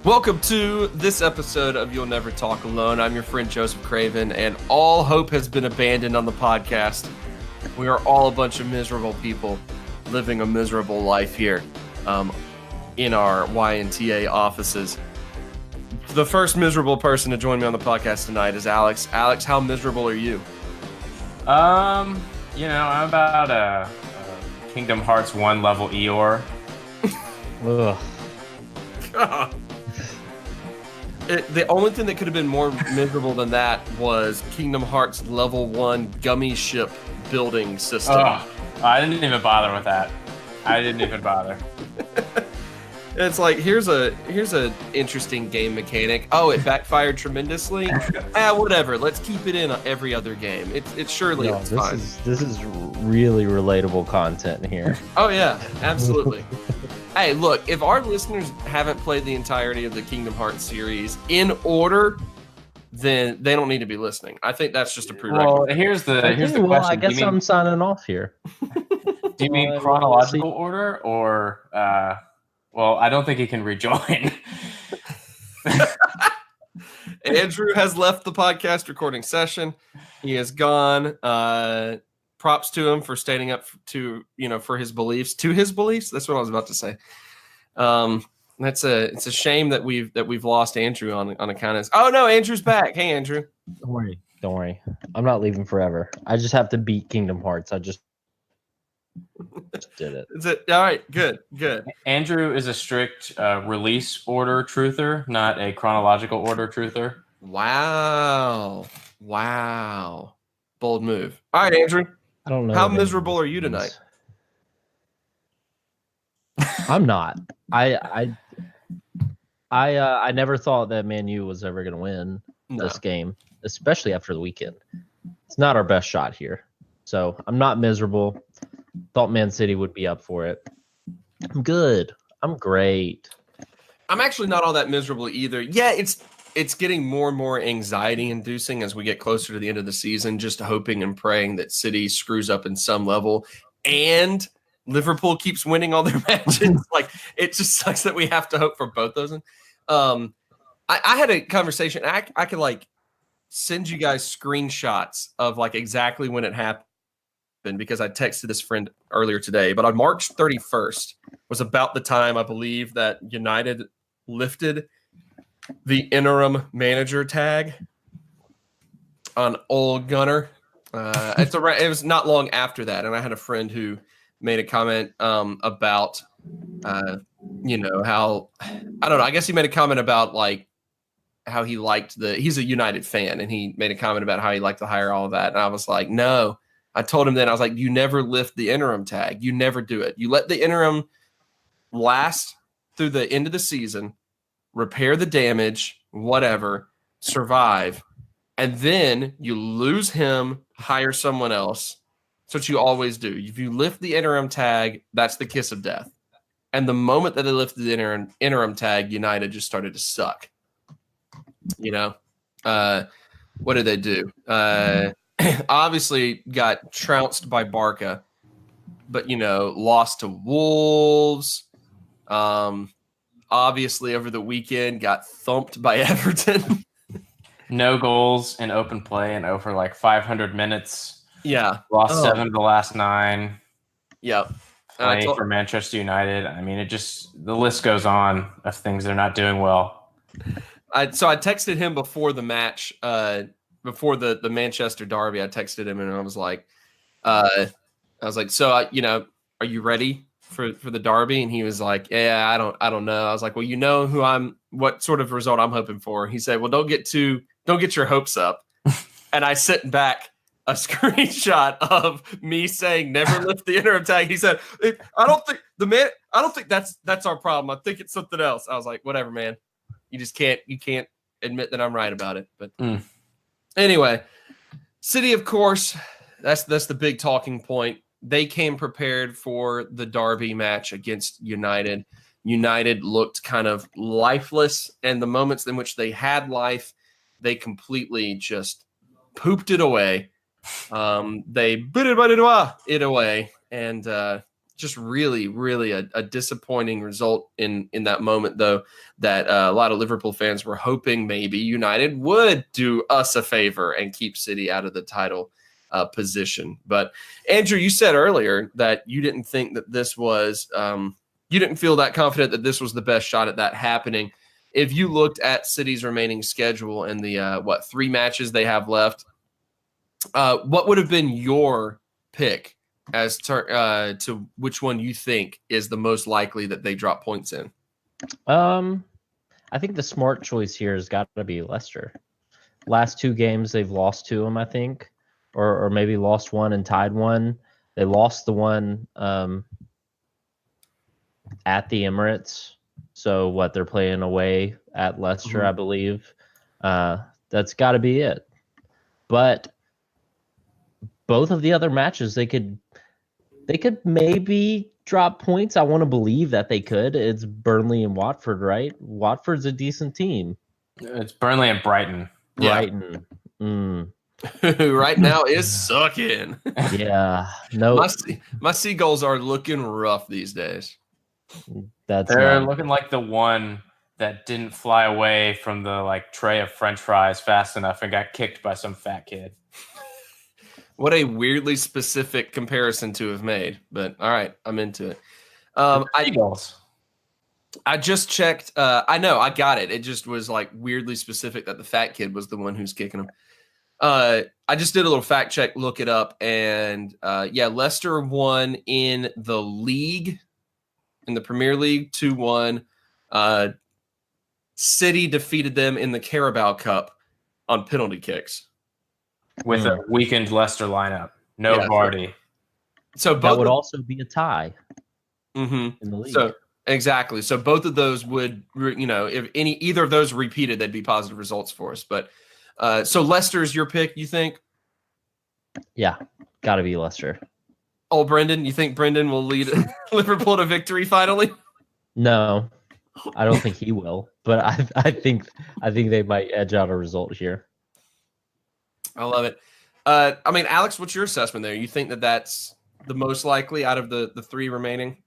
Welcome to this episode of You'll Never Talk Alone. I'm your friend Joseph Craven, and all hope has been abandoned on the podcast. We are all a bunch of miserable people living a miserable life here in our YNTA offices. The first miserable person to join me on the podcast tonight is Alex. Alex, how miserable are you? I'm about a Kingdom Hearts 1 level Eeyore. Ugh. God. The only thing that could have been more miserable than that was Kingdom Hearts level 1 gummy ship building system. Oh, I didn't even bother with that. I didn't even bother. It's like, here's a interesting game mechanic. Oh, it backfired tremendously. Whatever. Let's keep it in every other game. It's surely it's fine. This is really relatable content here. Oh yeah, absolutely. Hey, look, if our listeners haven't played the entirety of the Kingdom Hearts series in order, then they don't need to be listening. I think that's just a prerequisite. Well, here's the question. Well, I guess I'm signing off here. Do you mean chronological order or well, I don't think he can rejoin. Andrew has left the podcast recording session. He is gone. Props to him for standing up to for his beliefs. To his beliefs. That's what I was about to say. It's a shame that we've lost Andrew on account of this. Oh no, Andrew's back. Hey Andrew. Don't worry. I'm not leaving forever. I just have to beat Kingdom Hearts. I just did it. Is it all right? Good. Andrew is a strict release order truther, not a chronological order truther. Wow. Bold move. All right, Andrew. I don't know. How miserable are you tonight? I'm not. I never thought that Man U was ever going to win this game, especially after the weekend. It's not our best shot here. So I'm not miserable. Thought Man City would be up for it. I'm good. I'm great. I'm actually not all that miserable either. Yeah, it's getting more and more anxiety inducing as we get closer to the end of the season, just hoping and praying that City screws up in some level and Liverpool keeps winning all their matches. Like, it just sucks that we have to hope for both those. I had a conversation. I could like send you guys screenshots of like exactly when it happened because I texted this friend earlier today. But on March 31st was about the time, I believe, that United lifted the interim manager tag on Old Gunner. It was not long after that, and I had a friend who made a comment about how, I don't know, I guess he made a comment about like how he liked he's a United fan, and he made a comment about how he liked to hire all of that. And I was like, no. I told him then, I was like, you never lift the interim tag. You never do it. You let the interim last through the end of the season, repair the damage, whatever, survive, and then you lose him, hire someone else. That's what you always do. If you lift the interim tag, that's the kiss of death. And the moment that they lifted the interim tag, United just started to suck. What did they do? Obviously got trounced by Barca, but lost to Wolves. Obviously over the weekend got thumped by Everton. No goals in open play and over like 500 minutes. Yeah. Lost 7 of the last 9. Yep. Playing for Manchester United. I mean, the list goes on of things they're not doing well. So I texted him before the match, before the Manchester derby. I texted him and I was like, so are you ready for the derby? And he was like, yeah, I don't know. I was like, well, what sort of result I'm hoping for. He said, well, don't get your hopes up. And I sent back a screenshot of me saying never lift the interim tag. He said, I don't think that's our problem. I think it's something else. I was like, whatever, man. You can't admit that I'm right about it. But anyway, City, of course, that's the big talking point. They came prepared for the derby match against United. United looked kind of lifeless, and the moments in which they had life, they completely just pooped it away. They it away and just really, really a disappointing result in that moment, though, that a lot of Liverpool fans were hoping maybe United would do us a favor and keep City out of the title position. But Andrew, you said earlier that you didn't think that this was you didn't feel that confident that this was the best shot at that happening. If you looked at City's remaining schedule and the 3 matches they have left, what would have been your pick as to which one you think is the most likely that they drop points in? I think the smart choice here has got to be Leicester. Last 2 games they've lost to them, I think, or maybe lost one and tied one. They lost the one at the Emirates. So they're playing away at Leicester, I believe. That's got to be it. But both of the other matches, they could maybe drop points. I want to believe that they could. It's Burnley and Watford, right? Watford's a decent team. It's Burnley and Brighton. Brighton. Yeah. Who right now is sucking. Yeah. No. My Seagulls are looking rough these days. They're looking like the one that didn't fly away from the tray of French fries fast enough and got kicked by some fat kid. What a weirdly specific comparison to have made, but all right, I'm into it. I just checked. I know, I got it. It just was weirdly specific that the fat kid was the one who's kicking him. I just did a little fact check, look it up, and Leicester won in the league, in the Premier League, 2-1. City defeated them in the Carabao Cup on penalty kicks. With a weakened Leicester lineup. No Vardy. So that would also be a tie in the league. So exactly. So both of those would, if either of those repeated, they'd be positive results for us. But so Leicester's your pick, you think? Yeah, got to be Leicester. Oh, Brendan, you think Brendan will lead Liverpool to victory finally? No, I don't think he will. But I think they might edge out a result here. I love it. Alex, what's your assessment there? You think that that's the most likely out of the 3 remaining?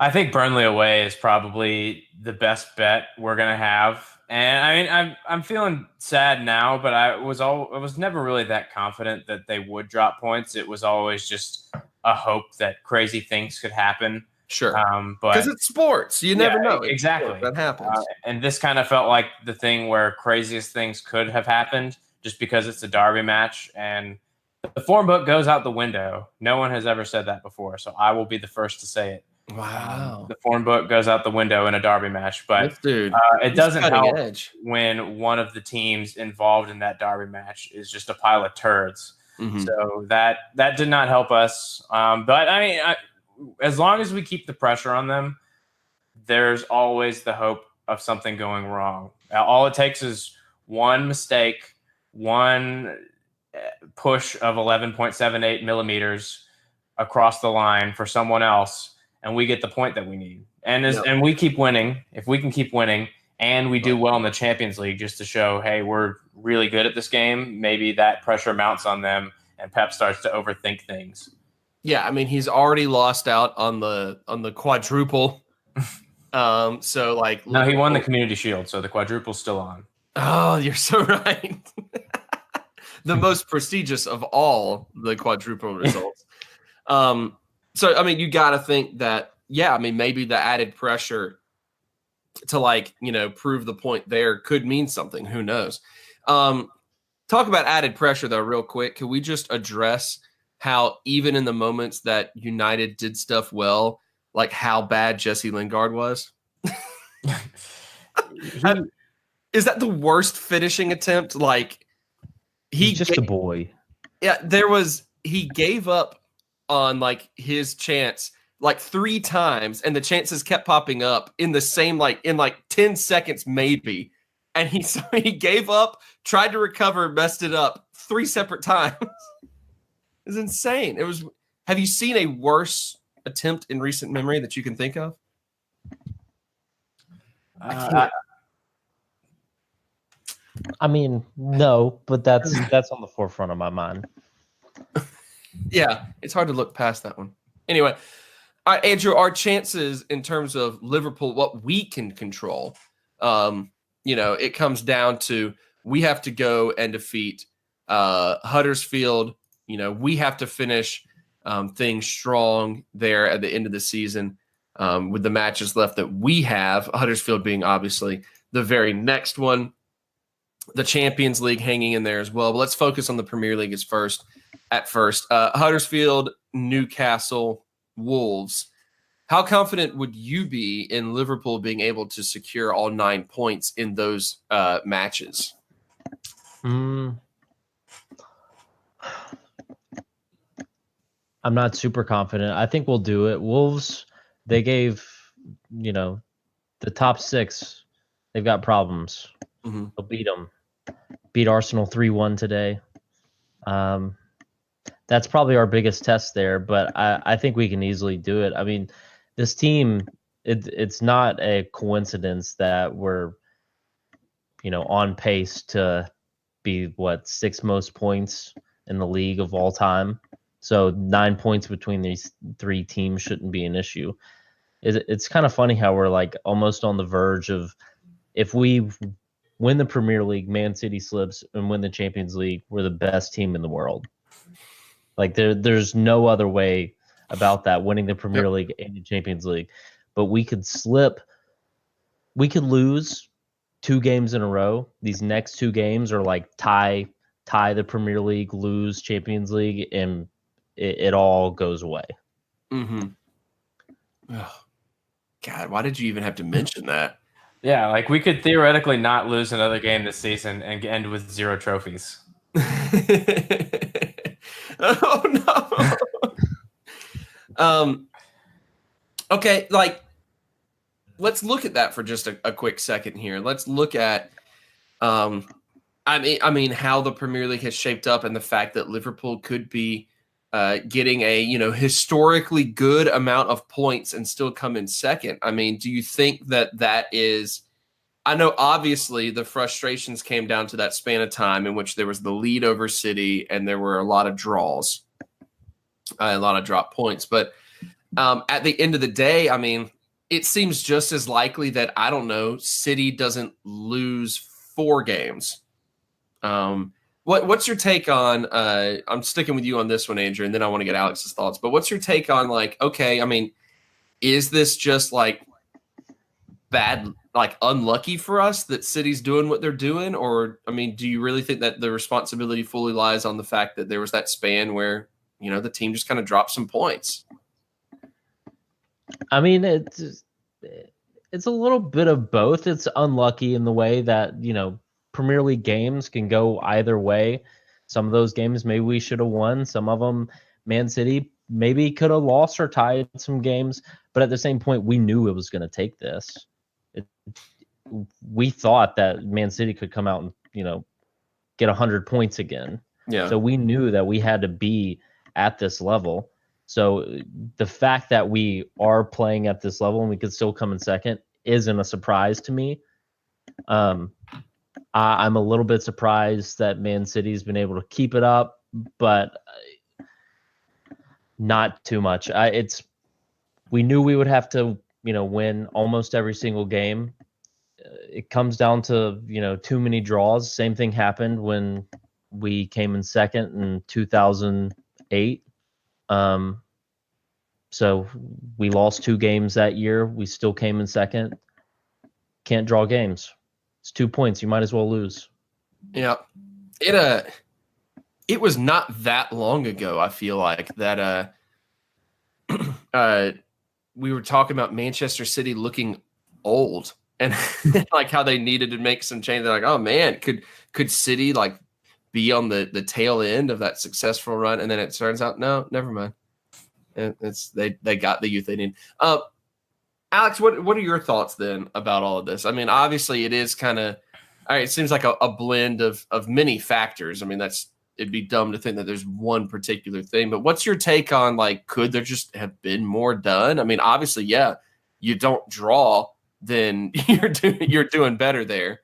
I think Burnley away is probably the best bet we're gonna have. And I'm feeling sad now, but I was never really that confident that they would drop points. It was always just a hope that crazy things could happen. Sure. But because it's sports, you never know. Exactly. That happens. And this kind of felt like the thing where craziest things could have happened, just because it's a derby match and the form book goes out the window. No one has ever said that before, so I will be the first to say it. Wow. The form book goes out the window in a derby match, but it doesn't help when one of the teams involved in that derby match is just a pile of turds. Mm-hmm. So that did not help us. But as long as we keep the pressure on them, there's always the hope of something going wrong. All it takes is one mistake, one push of 11.78 millimeters across the line for someone else, and we get the point that we need. And we keep winning. If we can keep winning and we do well in the Champions League just to show, hey, we're really good at this game, maybe that pressure mounts on them and Pep starts to overthink things. Yeah, he's already lost out on the quadruple. No, he won the Community Shield, so the quadruple's still on. Oh, you're so right. The most prestigious of all the quadruple results. You got to think that, maybe the added pressure to prove the point there could mean something. Who knows? Talk about added pressure though, real quick. Can we just address how even in the moments that United did stuff well, how bad Jesse Lingard was? Is that the worst finishing attempt? He's just a boy. Yeah, he gave up on his chance 3 times, and the chances kept popping up in the same in 10 seconds maybe. And he gave up, tried to recover, messed it up 3 separate times. It's insane. Have you seen a worse attempt in recent memory that you can think of? No, but that's on the forefront of my mind. Yeah, it's hard to look past that one. Anyway, All right, Andrew, our chances in terms of Liverpool, what we can control, it comes down to we have to go and defeat Huddersfield. We have to finish things strong there at the end of the season with the matches left that we have, Huddersfield being obviously the very next one. The Champions League hanging in there as well. But let's focus on the Premier League at first. Huddersfield, Newcastle, Wolves. How confident would you be in Liverpool being able to secure all 9 points in those matches? I'm not super confident. I think we'll do it. Wolves, they gave, the top 6, they've got problems. Mm-hmm. They'll beat them. Beat Arsenal 3-1 today. That's probably our biggest test there, but I think we can easily do it. I mean, this team, it's not a coincidence that we're, on pace to be, 6th most points in the league of all time. So 9 points between these 3 teams shouldn't be an issue. It's kind of funny how we're like almost on the verge of, if we win the Premier League, Man City slips, and win the Champions League, we're the best team in the world. Like there's no other way about that, winning the Premier League and the Champions League. But we could slip. We could lose 2 games in a row. These next 2 games are like tie the Premier League, lose Champions League, and it all goes away. Mm-hmm. Oh, God, why did you even have to mention that? Yeah, like we could theoretically not lose another game this season and end with 0 trophies. Oh no. Okay, let's look at that for just a quick second here. Let's look at how the Premier League has shaped up and the fact that Liverpool could be getting a historically good amount of points and still come in second. I mean, do you think that is? I know obviously the frustrations came down to that span of time in which there was the lead over City and there were a lot of draws, a lot of drop points. But at the end of the day, I mean, it seems just as likely that, I don't know, City doesn't lose 4 games. What's your take on I'm sticking with you on this one, Andrew, and then I want to get Alex's thoughts. But what's your take on, okay, I mean, is this just bad, unlucky for us that City's doing what they're doing? Or, I mean, do you really think that the responsibility fully lies on the fact that there was that span where, the team just kind of dropped some points? I mean, it's a little bit of both. It's unlucky in the way that, Premier League games can go either way. Some of those games maybe we should have won. Some of them, Man City maybe could have lost or tied some games. But at the same point, we knew it was going to take this. We thought that Man City could come out and, get 100 points again. Yeah. So we knew that we had to be at this level. So the fact that we are playing at this level and we could still come in second isn't a surprise to me. I'm a little bit surprised that Man City's been able to keep it up, but not too much. We knew we would have to, win almost every single game. It comes down to, too many draws. Same thing happened when we came in second in 2008. So we lost 2 games that year. We still came in second. Can't draw games. It's 2 points. You might as well lose. Yeah. It was not that long ago, I feel like, that we were talking about Manchester City looking old and how they needed to make some change. They're like, oh man, could City be on the tail end of that successful run? And then it turns out, no, never mind. They got the youth they need. Alex, what are your thoughts then about all of this? I mean, obviously it is kind of, all right, it seems like a blend of many factors. I mean, it'd be dumb to think that there's one particular thing, but what's your take on, could there just have been more done? I mean, obviously, yeah, you don't draw, then you're doing better there.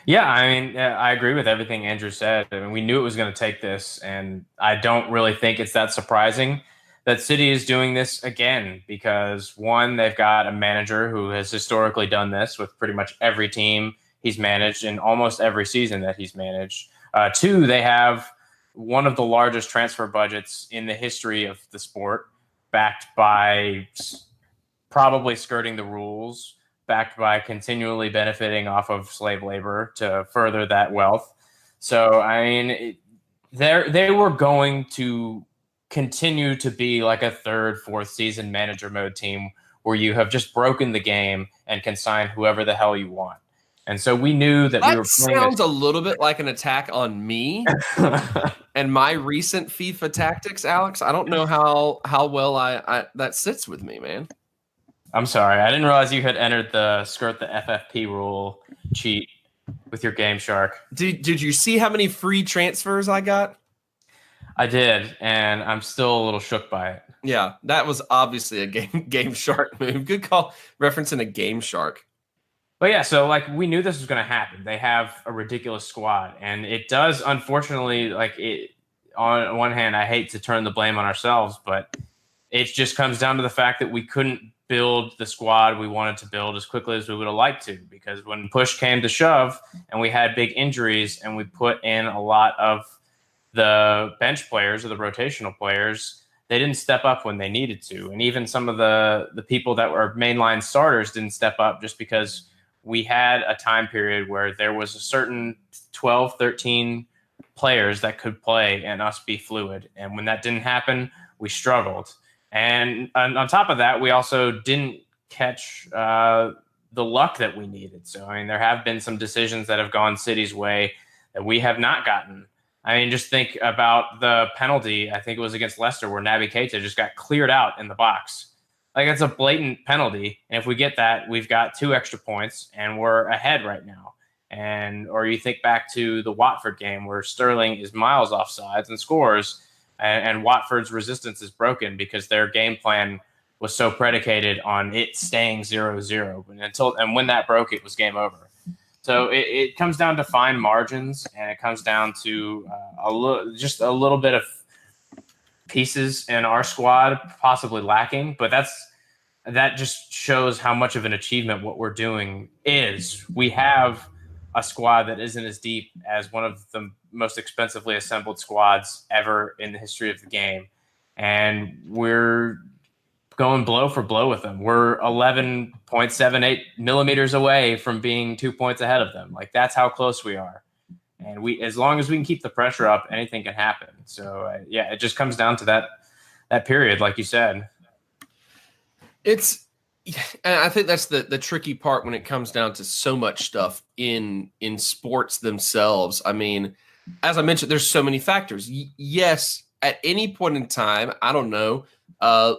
Yeah, I mean, I agree with everything Andrew said. I mean, we knew it was going to take this, and I don't really think it's that surprising that City is doing this again because, one, they've got a manager who has historically done this with pretty much every team he's managed in almost every season that he's managed. Two, they have one of the largest transfer budgets in the history of the sport, backed by probably skirting the rules, backed by continually benefiting off of slave labor to further that wealth. So, I mean, they were going to continue to be like a third, fourth season manager mode team where you have just broken the game and can sign whoever the hell you want. And so we knew that we were playing. Sounds a little bit like an attack on me and my recent FIFA tactics, Alex. I don't know how well I that sits with me, man. I'm sorry. I didn't realize you had entered the skirt the FFP rule cheat with your Game Shark. Did you see how many free transfers I got? I did, and I'm still a little shook by it. Yeah, that was obviously a Game Shark move. Good call, referencing a Game Shark. But yeah, so like we knew this was going to happen. They have a ridiculous squad, and it does, unfortunately, like it. On one hand, I hate to turn the blame on ourselves, but it just comes down to the fact that we couldn't build the squad we wanted to build as quickly as we would have liked to, because when push came to shove and we had big injuries and we put in a lot of the bench players or the rotational players, they didn't step up when they needed to. And even some of the people that were mainline starters didn't step up just because we had a time period where there was a certain 12, 13 players that could play and us be fluid. And when that didn't happen, we struggled. And on top of that, we also didn't catch the luck that we needed. So, I mean, there have been some decisions that have gone City's way that we have not gotten. I mean, just think about the penalty, I think it was against Leicester, where Naby Keita just got cleared out in the box. Like, it's a blatant penalty. And if we get that, we've got 2 extra points and we're ahead right now. Or you think back to the Watford game where Sterling is miles offsides and scores, and Watford's resistance is broken because their game plan was so predicated on it staying 0-0. And when that broke, it was game over. So it comes down to fine margins, and it comes down to a little bit of pieces in our squad possibly lacking. But that just shows how much of an achievement what we're doing is. We have a squad that isn't as deep as one of the most expensively assembled squads ever in the history of the game. And we're going blow for blow with them. We're 11.78 millimeters away from being 2 points ahead of them. Like, that's how close we are. And as long as we can keep the pressure up, anything can happen. So it just comes down to that period, like you said. And I think that's the tricky part when it comes down to so much stuff in sports themselves. I mean, as I mentioned, there's so many factors. Yes, at any point in time, I don't know,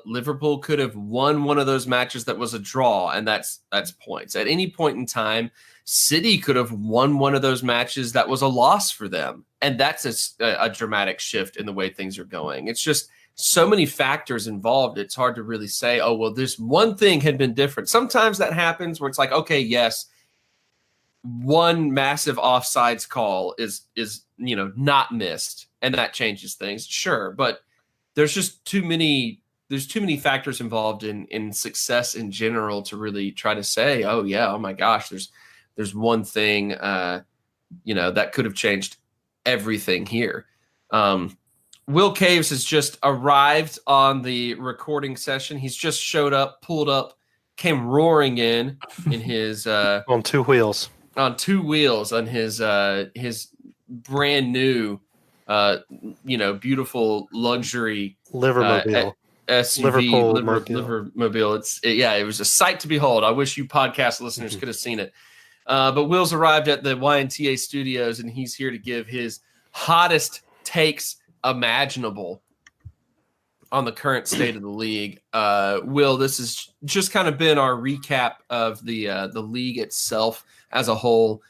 Liverpool could have won one of those matches that was a draw, and that's points. At any point in time, City could have won one of those matches that was a loss for them, and that's a dramatic shift in the way things are going. It's just so many factors involved. It's hard to really say, oh, well, this one thing had been different. Sometimes that happens where it's like, okay, yes, one massive offsides call is not missed, and that changes things. Sure, but there's just too many factors involved in success in general to really try to say, oh yeah, oh my gosh, there's one thing that could have changed everything here. Will Caves has just arrived on the recording session. He's just showed up, pulled up, came roaring in his on 2 wheels. On 2 wheels on his brand new beautiful luxury Livermobile. SUV, Livermobile. It was a sight to behold. I wish you podcast listeners could have seen it. But Will's arrived at the YNTA studios, and he's here to give his hottest takes imaginable on the current state of the league. Will, this has just kind of been our recap of the league itself as a whole,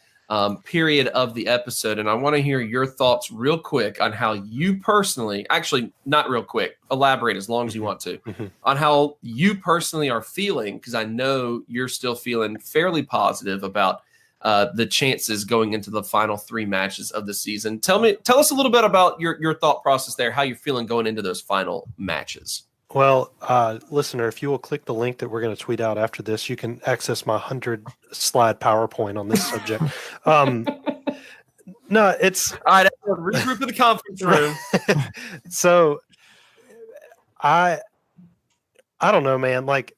period of the episode. And I want to hear your thoughts real quick on how you personally, actually not real quick, elaborate as long as you want to, on how you personally are feeling, because I know you're still feeling fairly positive about the chances going into the final 3 matches of the season. Tell us a little bit about your thought process there, how you're feeling going into those final matches. Well, listener, if you will click the link that we're going to tweet out after this, you can access my 100-slide PowerPoint on this subject. No, it's all right. Regroup in the conference room. So, I don't know, man. Like,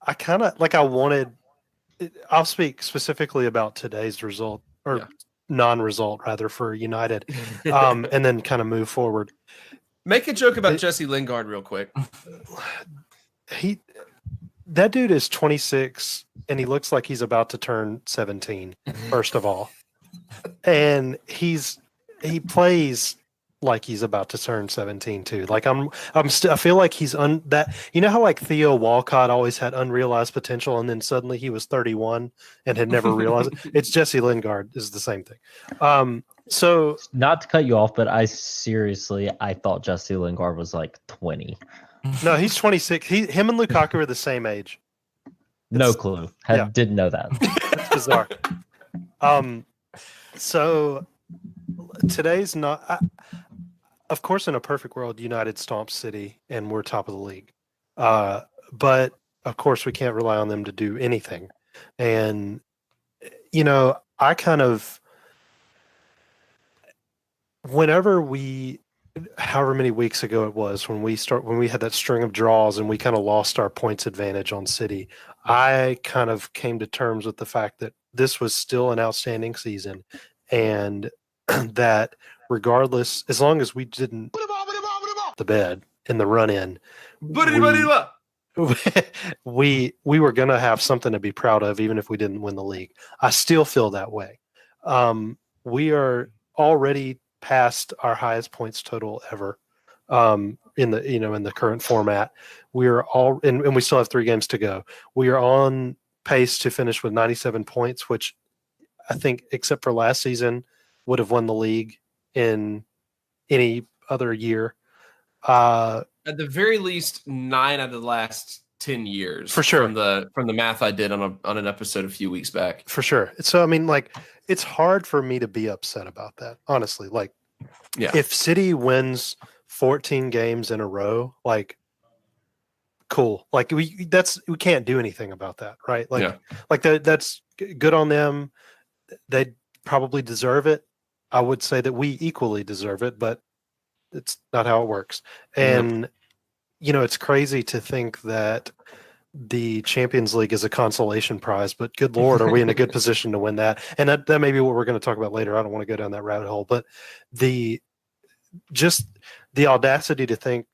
I kind of like I wanted. I'll speak specifically about today's result or non-result rather for United, and then kind of move forward. Make a joke about Jesse Lingard real quick. That dude is 26 and he looks like he's about to turn 17, first of all. And he plays like he's about to turn 17 too. Like I feel like he's that, you know how like Theo Walcott always had unrealized potential and then suddenly he was 31 and had never realized it. It's Jesse Lingard is the same thing. So not to cut you off, but I thought Jesse Lingard was like 20. No, he's 26. Him and Lukaku are the same age. No clue. Didn't know that. That's bizarre. So today's not. Of course, in a perfect world, United stomps City and we're top of the league. But of course, we can't rely on them to do anything. And I kind of, however many weeks ago it was when we had that string of draws and we kind of lost our points advantage on City, I kind of came to terms with the fact that this was still an outstanding season and that regardless, as long as we didn't the bed in the run in, we were going to have something to be proud of, even if we didn't win the league. I still feel that way. We are already past our highest points total ever in the current format. We are all and we still have 3 games to go. We are on pace to finish with 97 points, which I think, except for last season, would have won the league in any other year. At the very least, 9 out of the last 10 years, for sure. From the math I did on an episode a few weeks back, for sure. So I mean, like, it's hard for me to be upset about that, honestly. Like, if City wins 14 games in a row, like, cool. Like we can't do anything about that, right? Like that's good on them. They probably deserve it. I would say that we equally deserve it, but it's not how it works. And it's crazy to think that the Champions League is a consolation prize, but good Lord, are we in a good position to win that? And that may be what we're going to talk about later. I don't want to go down that rabbit hole, but the audacity to think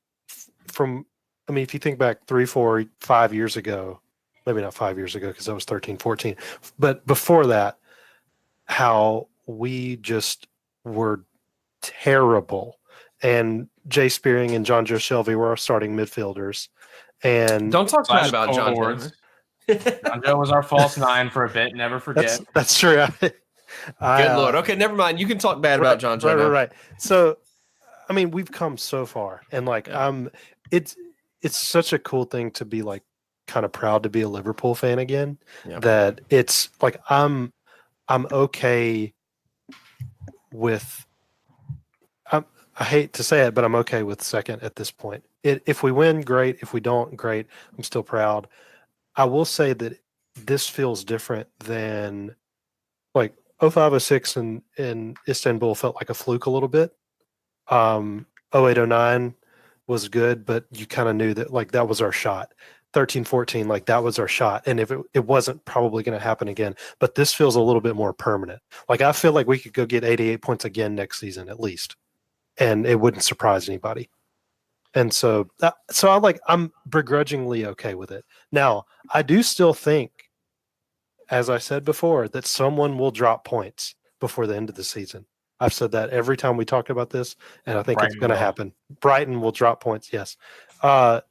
if you think back 3, 4, 5 years ago, maybe not 5 years ago, because I was 13, 14, but before that, how we just were terrible. And Jay Spearing and John Joe Shelby were our starting midfielders. And don't talk bad about John Joe. John Joe was our false 9 for a bit. Never forget. That's true. Good Lord. Okay, never mind. You can talk bad about John Joe. Right. So, I mean, we've come so far, and like, it's such a cool thing to be like kind of proud to be a Liverpool fan again. Yeah. That it's like I'm okay with. I hate to say it, but I'm okay with second at this point. If we win, great. If we don't, great. I'm still proud. I will say that this feels different than like 05-06 in Istanbul felt like a fluke a little bit. 08-09 was good, but you kind of knew that like that was our shot. 13-14, like that was our shot. And if it wasn't probably going to happen again, but this feels a little bit more permanent. Like I feel like we could go get 88 points again next season at least. And it wouldn't surprise anybody. And so I'm begrudgingly okay with it. Now, I do still think, as I said before, that someone will drop points before the end of the season. I've said that every time we talked about this, and I think it's going to happen. Brighton will drop points, yes. But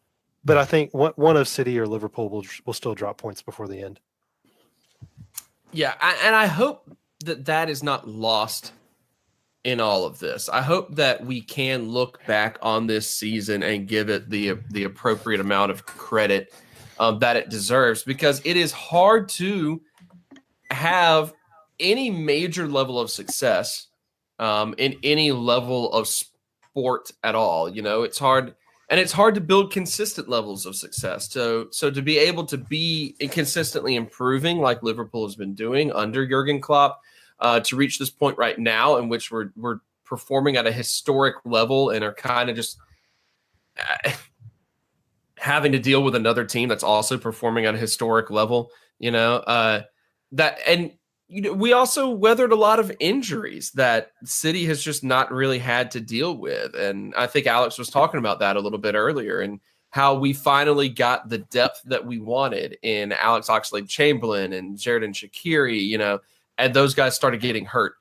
I think one of City or Liverpool will still drop points before the end. Yeah, and I hope that is not lost in all of this. I hope that we can look back on this season and give it the appropriate amount of credit that it deserves, because it is hard to have any major level of success in any level of sport at all. It's hard. And it's hard to build consistent levels of success. So to be able to be consistently improving like Liverpool has been doing under Jurgen Klopp, to reach this point right now in which we're performing at a historic level and are kind of just having to deal with another team that's also performing at a historic level, we also weathered a lot of injuries that City has just not really had to deal with. And I think Alex was talking about that a little bit earlier and how we finally got the depth that we wanted in Alex Oxlade-Chamberlain and Xherdan Shaqiri, and those guys started getting hurt.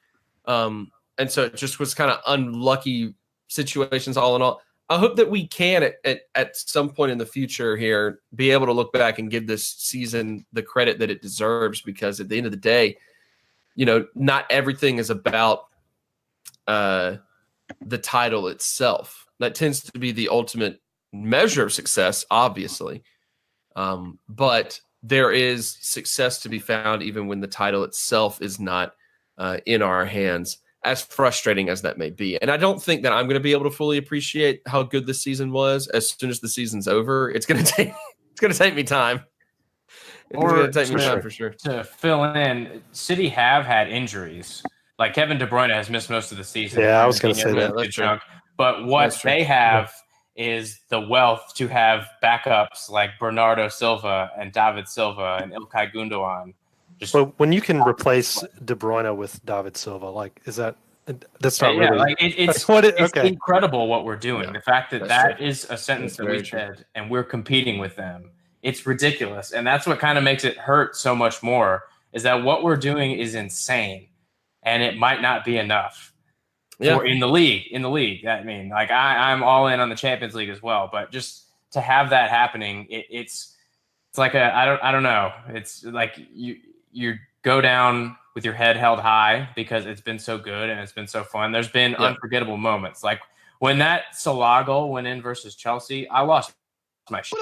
And so it just was kind of unlucky situations all in all. I hope that we can at some point in the future here be able to look back and give this season the credit that it deserves, because at the end of the day, not everything is about the title itself. That tends to be the ultimate measure of success, obviously. But there is success to be found even when the title itself is not in our hands, as frustrating as that may be. And I don't think that I'm going to be able to fully appreciate how good this season was as soon as the season's over. It's going to take me time. It's going to take me time for sure. To fill in, City have had injuries. Like Kevin De Bruyne has missed most of the season. Yeah, I was going to say that. That's true. But what they have is the wealth to have backups like Bernardo Silva and David Silva and Ilkay Gundogan. So when you can replace De Bruyne with David Silva, that's not really. Like it's incredible what we're doing. Yeah, the fact that is a sentence that we said, and we're competing with them. It's ridiculous, and that's what kind of makes it hurt so much more. Is that what we're doing is insane, and it might not be enough. Yeah. In the league. I mean, I'm all in on the Champions League as well, but just to have that happening, it's like I don't know. It's like you go down with your head held high because it's been so good and it's been so fun. There's been unforgettable moments. Like when that Salah goal went in versus Chelsea, I lost my shit.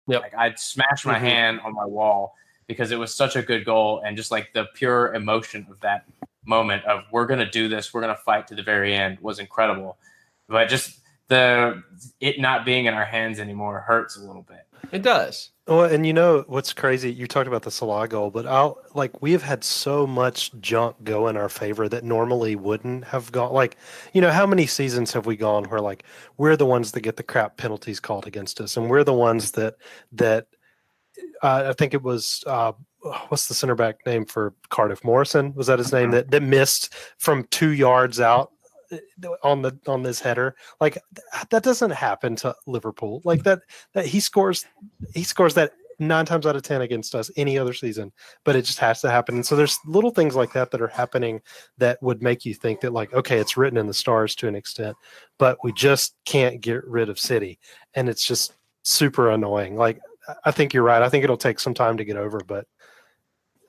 Yep. Like I'd smash my hand on my wall because it was such a good goal, and just like the pure emotion of that moment of we're going to do this, we're going to fight to the very end was incredible. But just it not being in our hands anymore hurts a little bit. It does. Well, and what's crazy? You talked about the Salah goal, but we have had so much junk go in our favor that normally wouldn't have gone. How many seasons have we gone where we're the ones that get the crap penalties called against us, and we're the ones that I think it was what's the center back name for Cardiff? Morrison, was that his name? That missed from 2 yards out on this header. That doesn't happen to Liverpool. That he scores that 9 times out of 10 against us any other season, but it just has to happen. And so there's little things like that are happening that would make you think that okay, it's written in the stars to an extent, but we just can't get rid of City, and it's just super annoying. I think you're right. I think it'll take some time to get over, but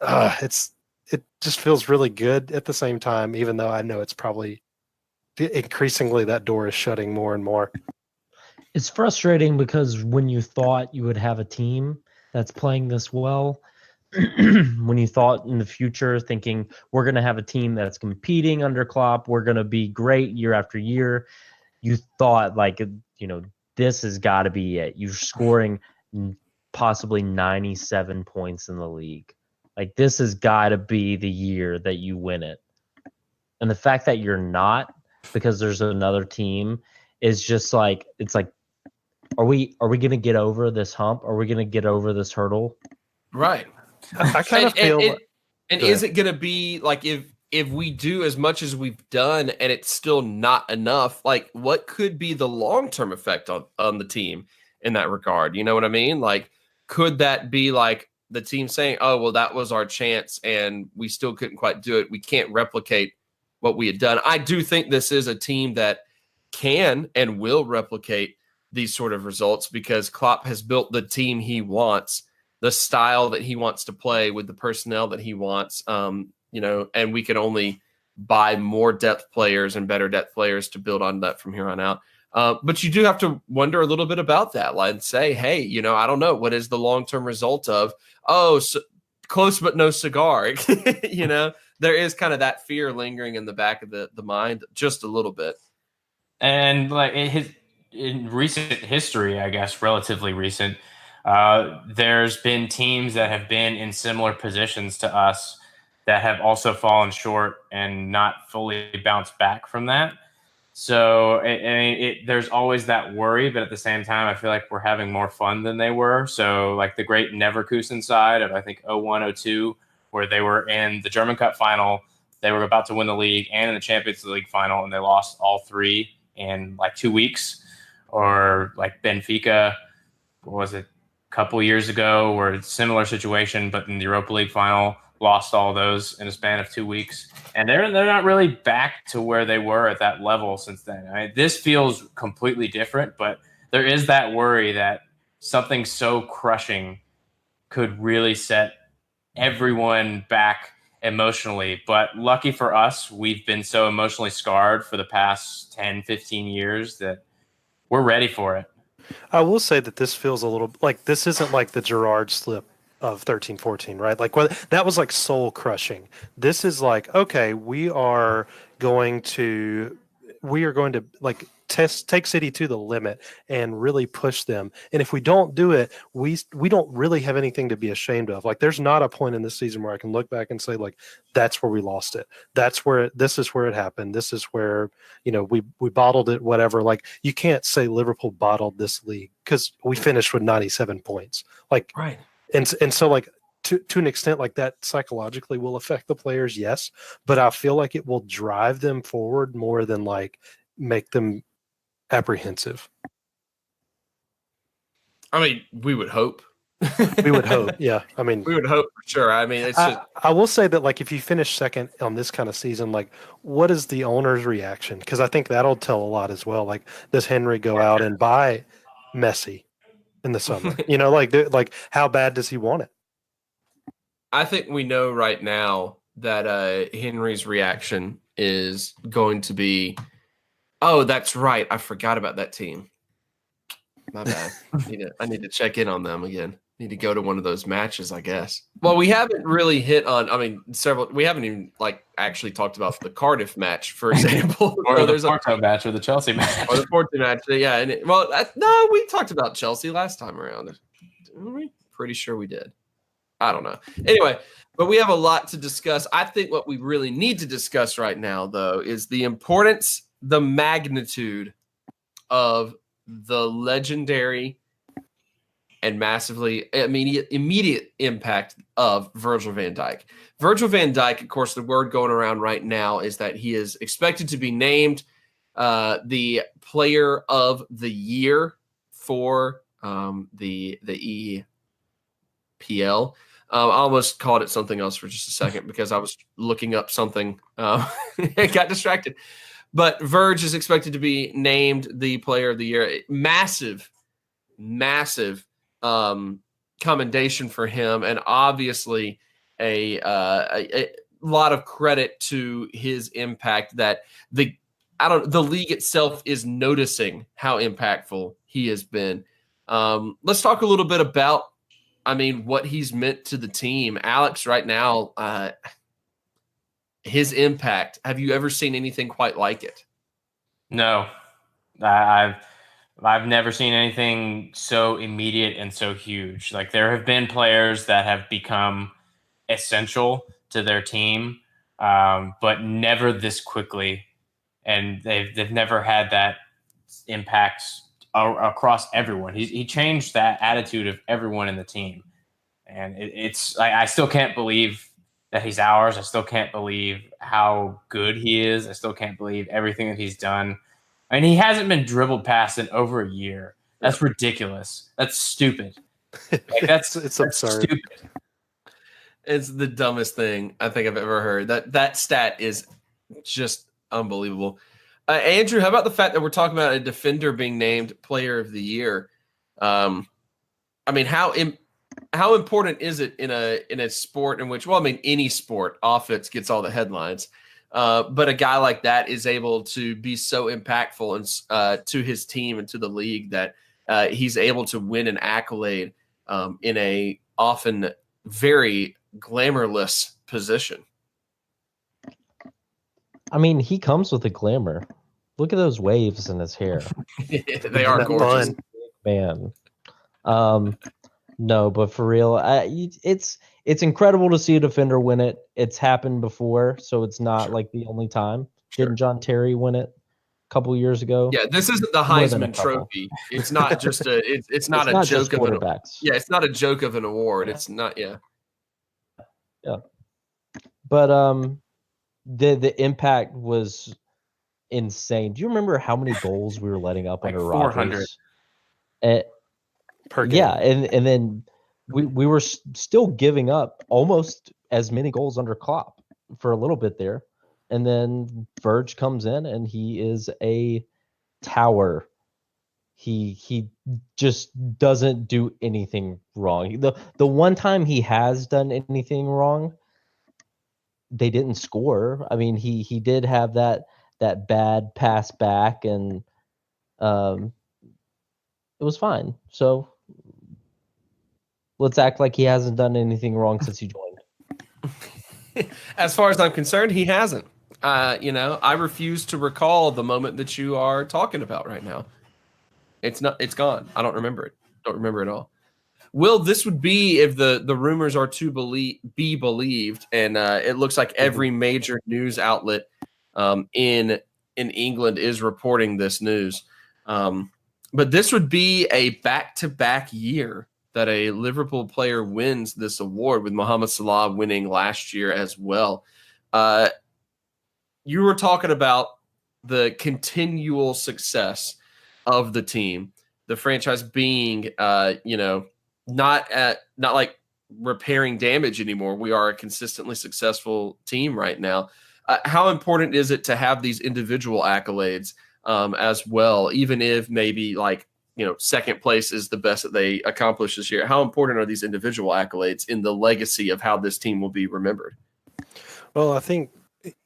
it just feels really good at the same time, even though I know it's probably increasingly that door is shutting more and more. It's frustrating because when you thought you would have a team that's playing this well, when you thought in the future thinking we're going to have a team that's competing under Klopp, we're going to be great year after year, you thought this has got to be it. You're scoring possibly 97 points in the league. This has got to be the year that you win it. And the fact that you're not, because there's another team, is just it's are we going to get over this hump? Are we going to get over this hurdle? Right. I kind of feel. And is it going to be if we do as much as we've done and it's still not enough? What could be the long-term effect on the team in that regard? You know what I mean? Could that be the team saying, "Oh, well, that was our chance, and we still couldn't quite do it. We can't replicate what we had done." I do think this is a team that can and will replicate these sort of results because Klopp has built the team he wants, the style that he wants to play with the personnel that he wants, and we can only buy more depth players and better depth players to build on that from here on out. But you do have to wonder a little bit about that and say, hey, I don't know, what is the long-term result of, close but no cigar? There is kind of that fear lingering in the back of the mind just a little bit. And in recent history, I guess, relatively recent, there's been teams that have been in similar positions to us that have also fallen short and not fully bounced back from that. So there's always that worry, but at the same time, I feel like we're having more fun than they were. So like the great Neverkusen side of, I think, 01-02, where they were in the German Cup final, they were about to win the league and in the Champions League final, and they lost all three in like 2 weeks. Or like Benfica, what was it, a couple years ago, where it's a similar situation, but in the Europa League final, lost all those in a span of 2 weeks. And they're not really back to where they were at that level since then. I mean, this feels completely different, but there is that worry that something so crushing could really set everyone back emotionally. But lucky for us, we've been so emotionally scarred for the past 10, 15 years that we're ready for it. I will say that this feels a little like this isn't like the Gerrard slip of 13-14, right? Like that was like soul crushing. This is like, okay, we are going to like take City to the limit and really push them. And if we don't do it, we don't really have anything to be ashamed of. Like there's not a point in this season where I can look back and say like that's where we lost it. This is where it happened. This is where, we bottled it, whatever. Like you can't say Liverpool bottled this league because we finished with 97 points. Like right. And so like to an extent like that psychologically will affect the players, yes, but I feel like it will drive them forward more than like make them apprehensive. I mean, we would hope. We would hope, yeah. I mean, we would hope for sure. I mean, I will say that like if you finish second on this kind of season, like what is the owner's reaction? Because I think that'll tell a lot as well. Like, does Henry go out and buy Messi in the summer? Like how bad does he want it? I think we know right now that Henry's reaction is going to be, oh, that's right, I forgot about that team. My bad. I need to check in on them again. Need to go to one of those matches, I guess. Well, we haven't really hit on, we haven't even actually talked about the Cardiff match, for example. Or the Porto match or the Chelsea match. Or the Porto match, yeah. No, we talked about Chelsea last time around. Pretty sure we did. I don't know. Anyway, but we have a lot to discuss. I think what we really need to discuss right now, though, is the importance, the magnitude of the legendary and massively immediate impact of Virgil van Dijk. Virgil van Dijk, of course, the word going around right now is that he is expected to be named the player of the year for the EPL. I almost called it something else for just a second because I was looking up something. I got distracted. But Verge is expected to be named the player of the year. Massive commendation for him, and obviously a lot of credit to his impact that the league itself is noticing how impactful he has been. Let's talk a little bit about what he's meant to the team. Alex, right now, his impact, have you ever seen anything quite like it? No. I've never seen anything so immediate and so huge. Like there have been players that have become essential to their team, but never this quickly. And they've never had that impact across everyone. He changed that attitude of everyone in the team. And I still can't believe that he's ours. I still can't believe how good he is. I still can't believe everything that he's done. And he hasn't been dribbled past in over a year. That's ridiculous. That's stupid. It's absurd. Stupid. It's the dumbest thing I think I've ever heard. That stat is just unbelievable. Andrew, how about the fact that we're talking about a defender being named player of the year? How important is it in a sport in which, any sport, offense gets all the headlines. But a guy like that is able to be so impactful and to his team and to the league that he's able to win an accolade in a often very glamourless position. He comes with a glamour. Look at those waves in his hair. They are gorgeous. Man. No, but for real, it's incredible to see a defender win it. It's happened before, so it's not like the only time. Didn't John Terry win it a couple years ago? Yeah, this isn't the Heisman Trophy. It's not just it's not a joke of an it's not a joke of an award. It's not Yeah. But the impact was insane. Do you remember how many goals we were letting up under 400 per game? Yeah, and then we were still giving up almost as many goals under Klopp for a little bit there, and then Verge comes in and he is a tower. He just doesn't do anything wrong. The one time he has done anything wrong, they didn't score. I mean, he did have that bad pass back, and it was fine. So let's act like he hasn't done anything wrong since he joined. As far as I'm concerned, he hasn't. I refuse to recall the moment that you are talking about right now. It's gone. I don't remember it. Don't remember it all. Will, this would be if the rumors are to be believed, and it looks like every major news outlet in England is reporting this news. But this would be a back-to-back year that a Liverpool player wins this award, with Mohamed Salah winning last year as well. You were talking about the continual success of the team, the franchise being, not like repairing damage anymore. We are a consistently successful team right now. How important is it to have these individual accolades as well, even if maybe second place is the best that they accomplished this year? How important are these individual accolades in the legacy of how this team will be remembered? Well, I think,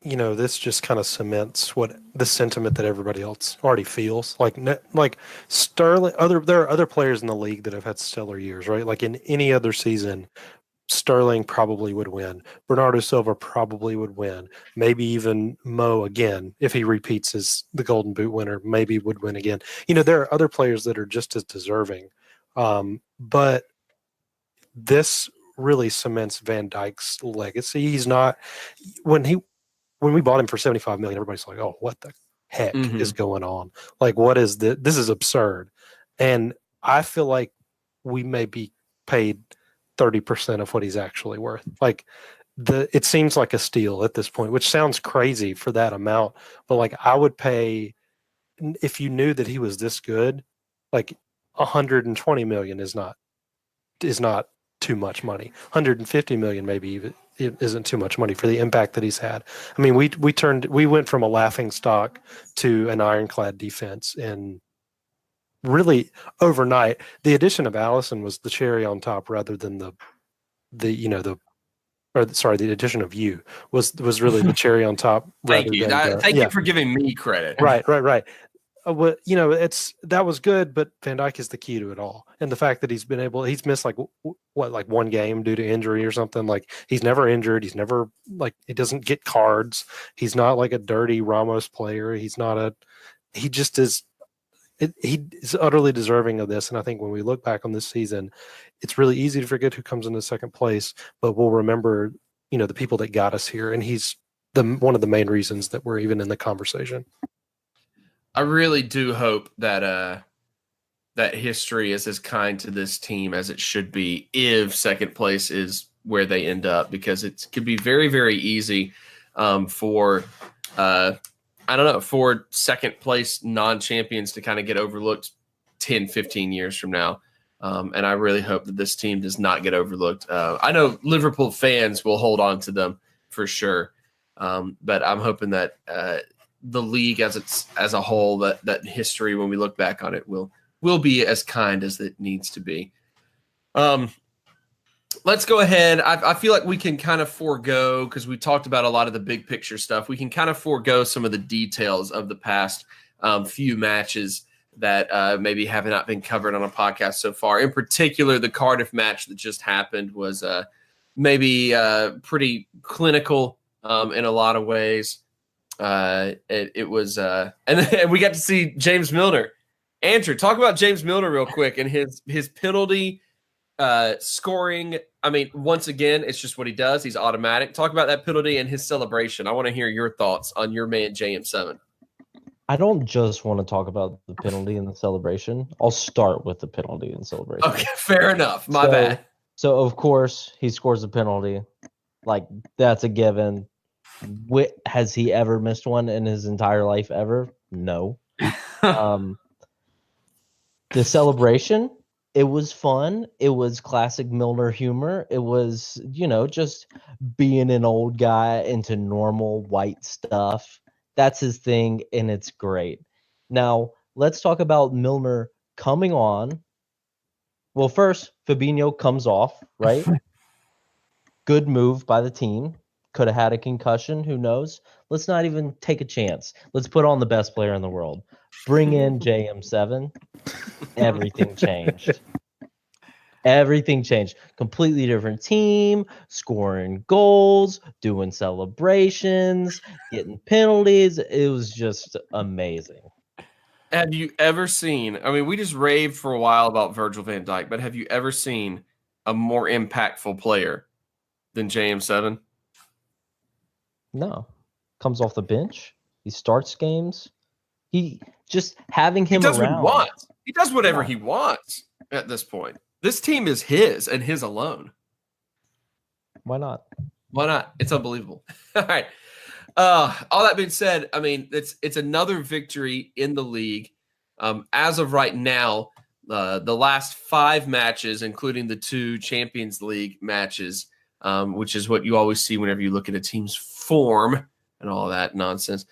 this just kind of cements the sentiment that everybody else already feels. Like Sterling, there are other players in the league that have had stellar years, right? Like in any other season, Sterling probably would win. Bernardo Silva probably would win. Maybe even Mo again, if he repeats as the Golden Boot winner, maybe would win again. There are other players that are just as deserving. But this really cements Van Dijk's legacy. He's not when we bought him for $75 million, everybody's like, "Oh, what the heck is going on? Like, what is this? This is absurd." And I feel like we may be paid 30% of what he's actually worth. Like, it seems like a steal at this point, which sounds crazy for that amount. But like, I would pay, if you knew that he was this good, like $120 million is not too much money. $150 million maybe even isn't too much money for the impact that he's had. I mean, we went from a laughing stock to an ironclad defense, and really overnight. The addition of Allison was the cherry on top, rather than the addition of you was really the cherry on top. Thank you. Thank you for giving me credit. Right. Well, that was good, but Van Dijk is the key to it all. And the fact that he's missed like one game due to injury or something. Like, he's never injured. He's never, he doesn't get cards. He's not like a dirty Ramos player. He just is. He is utterly deserving of this. And I think when we look back on this season, it's really easy to forget who comes into second place, but we'll remember, the people that got us here. And he's one of the main reasons that we're even in the conversation. I really do hope that that history is as kind to this team as it should be if second place is where they end up, because it could be very, very easy for second place non-champions to kind of get overlooked 10, 15 years from now. And I really hope that this team does not get overlooked. I know Liverpool fans will hold on to them for sure. But I'm hoping that the league as a whole, that history, when we look back on it, will be as kind as it needs to be. Let's go ahead. I feel like we can kind of forego, because we talked about a lot of the big picture stuff. We can kind of forego some of the details of the past few matches that maybe have not been covered on a podcast so far. In particular, the Cardiff match that just happened was maybe pretty clinical in a lot of ways. It was, and then we got to see James Milner. Andrew, talk about James Milner real quick and his penalty scoring. I mean, once again, it's just what he does. He's automatic. Talk about that penalty and his celebration. I want to hear your thoughts on your man JM7. I don't just want to talk about the penalty and the celebration. I'll start with the penalty and celebration. Okay, fair enough. My bad. So, of course, he scores a penalty. Like, that's a given. Has he ever missed one in his entire life ever? No. The celebration, it was fun. It was classic Milner humor. It was, just being an old guy into normal white stuff. That's his thing, and it's great. Now, let's talk about Milner coming on. Well, first, Fabinho comes off, right? Good move by the team. Could have had a concussion. Who knows? Let's not even take a chance. Let's put on the best player in the world. Bring in JM7. Everything changed. Everything changed. Completely different team, scoring goals, doing celebrations, getting penalties. It was just amazing. Have you ever seen, I mean, we just raved for a while about Virgil van Dijk, but have you ever seen a more impactful player than JM7? No. Comes off the bench. He starts games. He just having him he does around. What he wants. He does whatever he wants at this point. This team is his and his alone. Why not? Why not? It's unbelievable. All right. All that being said, I mean, it's another victory in the league. As of right now, the last 5 matches, including the 2 Champions League matches, which is what you always see whenever you look at a team's form and all that nonsense.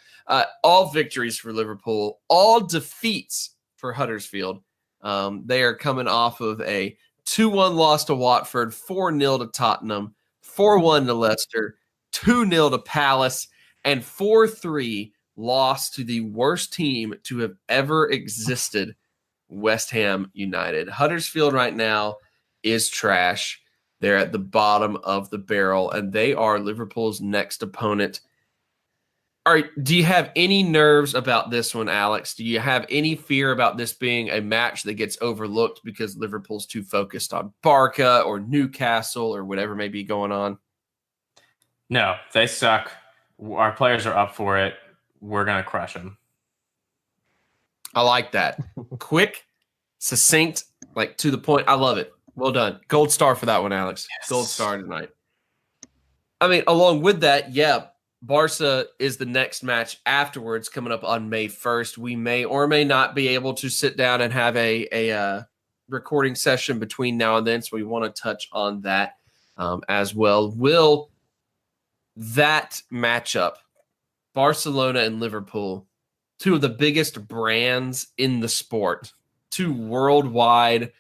All victories for Liverpool, all defeats for Huddersfield. They are coming off of a 2-1 loss to Watford, 4-0 to Tottenham, 4-1 to Leicester, 2-0 to Palace, and 4-3 loss to the worst team to have ever existed, West Ham United. Huddersfield right now is trash. They're at the bottom of the barrel, and they are Liverpool's next opponent. All right, do you have any nerves about this one, Alex? Do you have any fear about this being a match that gets overlooked because Liverpool's too focused on Barca or Newcastle or whatever may be going on? No, they suck. Our players are up for it. We're going to crush them. I like that. Quick, succinct, like to the point. I love it. Well done. Gold star for that one, Alex. Yes. Gold star tonight. I mean, along with that, yeah, Barca is the next match afterwards coming up on May 1st. We may or may not be able to sit down and have a recording session between now and then, so we want to touch on that as well. Will that matchup, Barcelona and Liverpool, 2 of the biggest brands in the sport, 2 worldwide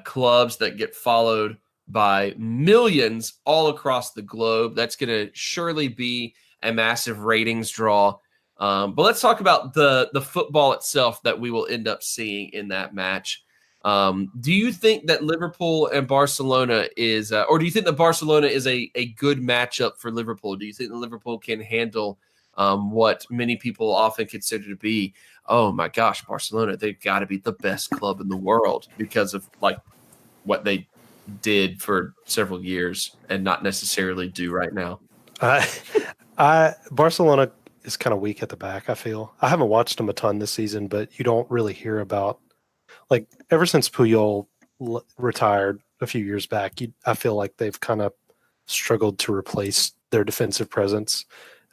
clubs that get followed by millions all across the globe. That's going to surely be a massive ratings draw. But let's talk about the football itself that we will end up seeing in that match. Do you think that Liverpool and Barcelona is, or do you think that Barcelona is a good matchup for Liverpool? Do you think that Liverpool can handle what many people often consider to be, oh my gosh, Barcelona, they've got to be the best club in the world because of like what they did for several years and not necessarily do right now? Barcelona is kind of weak at the back, I feel. I haven't watched them a ton this season, but you don't really hear about, like, ever since Puyol retired a few years back, I feel like they've kind of struggled to replace their defensive presence.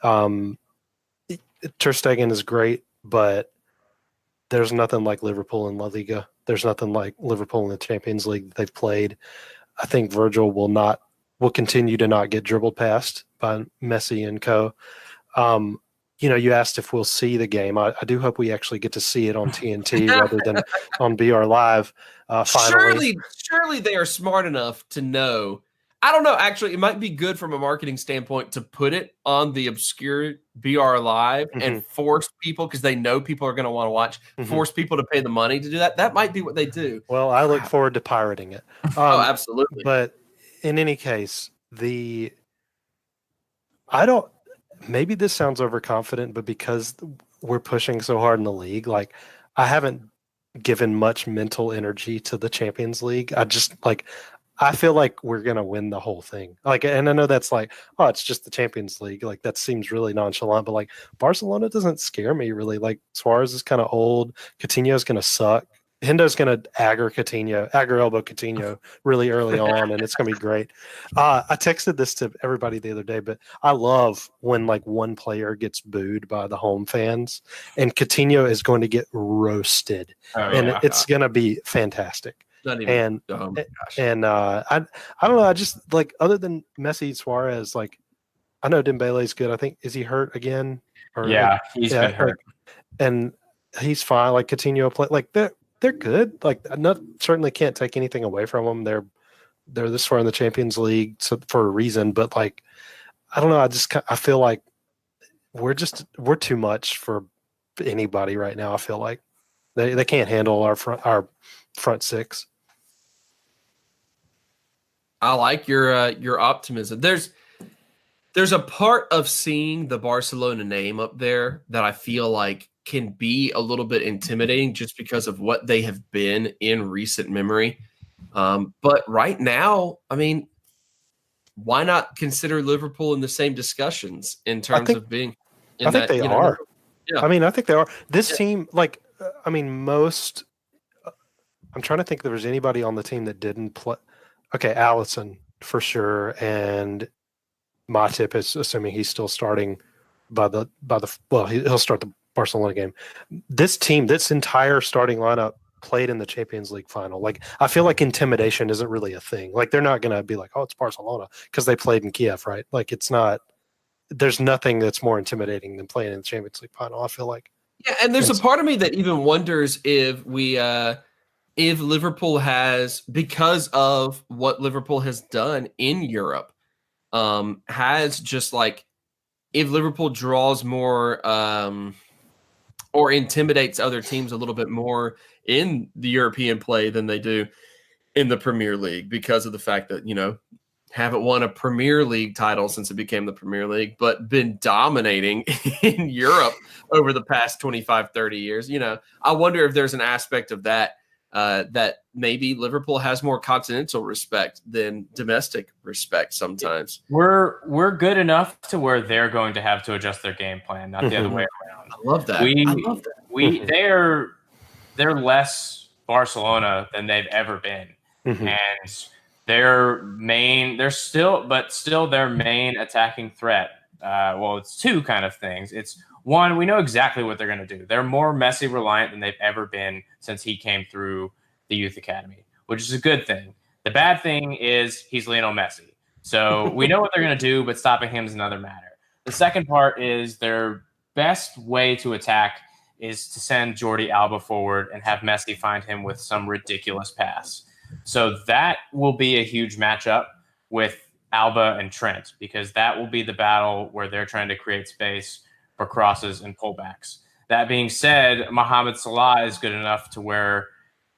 Ter Stegen is great, but there's nothing like Liverpool in La Liga. There's nothing like Liverpool in the Champions League that they've played. I think Virgil will continue to not get dribbled past by Messi and co. You asked if we'll see the game. I do hope we actually get to see it on TNT rather than on BR Live. Finally. Surely they are smart enough to know. I don't know. Actually, it might be good from a marketing standpoint to put it on the obscure BR Live and force people, because they know people are going to want to watch, force people to pay the money to do that. That might be what they do. Well, I look forward to pirating it. Oh, absolutely. But in any case, maybe this sounds overconfident, but because we're pushing so hard in the league, like I haven't given much mental energy to the Champions League. I feel like we're gonna win the whole thing. Like, and I know that's like, oh, it's just the Champions League. Like that seems really nonchalant, but like Barcelona doesn't scare me really. Like Suarez is kind of old. Coutinho's gonna suck. Hendo's gonna aggro elbow Coutinho really early on, and it's gonna be great. I texted this to everybody the other day, but I love when like one player gets booed by the home fans, and Coutinho is going to get roasted, it's gonna be fantastic. I don't know. I just like, other than Messi, Suarez, like I know Dembele's good. I think, is he hurt again? He's been hurt, and he's fine. Like Coutinho play, like they're good. Like certainly can't take anything away from them. They're this far in the Champions League for a reason. But like, I don't know. I feel like we're too much for anybody right now. I feel like they can't handle our front six. I like your optimism. There's a part of seeing the Barcelona name up there that I feel like can be a little bit intimidating just because of what they have been in recent memory. But right now, I mean, why not consider Liverpool in the same discussions in terms of being in I think they are. Yeah. I mean, I think they are. This team, like, I mean, I'm trying to think if there was anybody on the team that didn't play. Okay, Allison for sure, and Matip is, assuming he's still starting he'll start the Barcelona game. This entire starting lineup played in the Champions League final. Like, I feel like intimidation isn't really a thing. Like, they're not going to be like, oh, it's Barcelona, because they played in Kiev, right? Like, it's not. There's nothing that's more intimidating than playing in the Champions League final, I feel like. Yeah, and there's a part of me that even wonders if if Liverpool has, because of what Liverpool has done in Europe, has just like, if Liverpool draws more or intimidates other teams a little bit more in the European play than they do in the Premier League, because of the fact that, haven't won a Premier League title since it became the Premier League, but been dominating in Europe over the past 25, 30 years. I wonder if there's an aspect of that that maybe Liverpool has more continental respect than domestic respect sometimes. We're good enough to where they're going to have to adjust their game plan, not the other way around. I love that. They're less Barcelona than they've ever been. And they're still their main attacking threat. It's two kind of things. It's one, we know exactly what they're going to do. They're more Messi reliant than they've ever been since he came through the youth academy, which is a good thing. The bad thing is he's Lionel Messi. So we know what they're going to do, but stopping him is another matter. The second part is their best way to attack is to send Jordi Alba forward and have Messi find him with some ridiculous pass. So that will be a huge matchup with Alba and Trent, because that will be the battle where they're trying to create space for crosses and pullbacks. That being said, Mohamed Salah is good enough to where,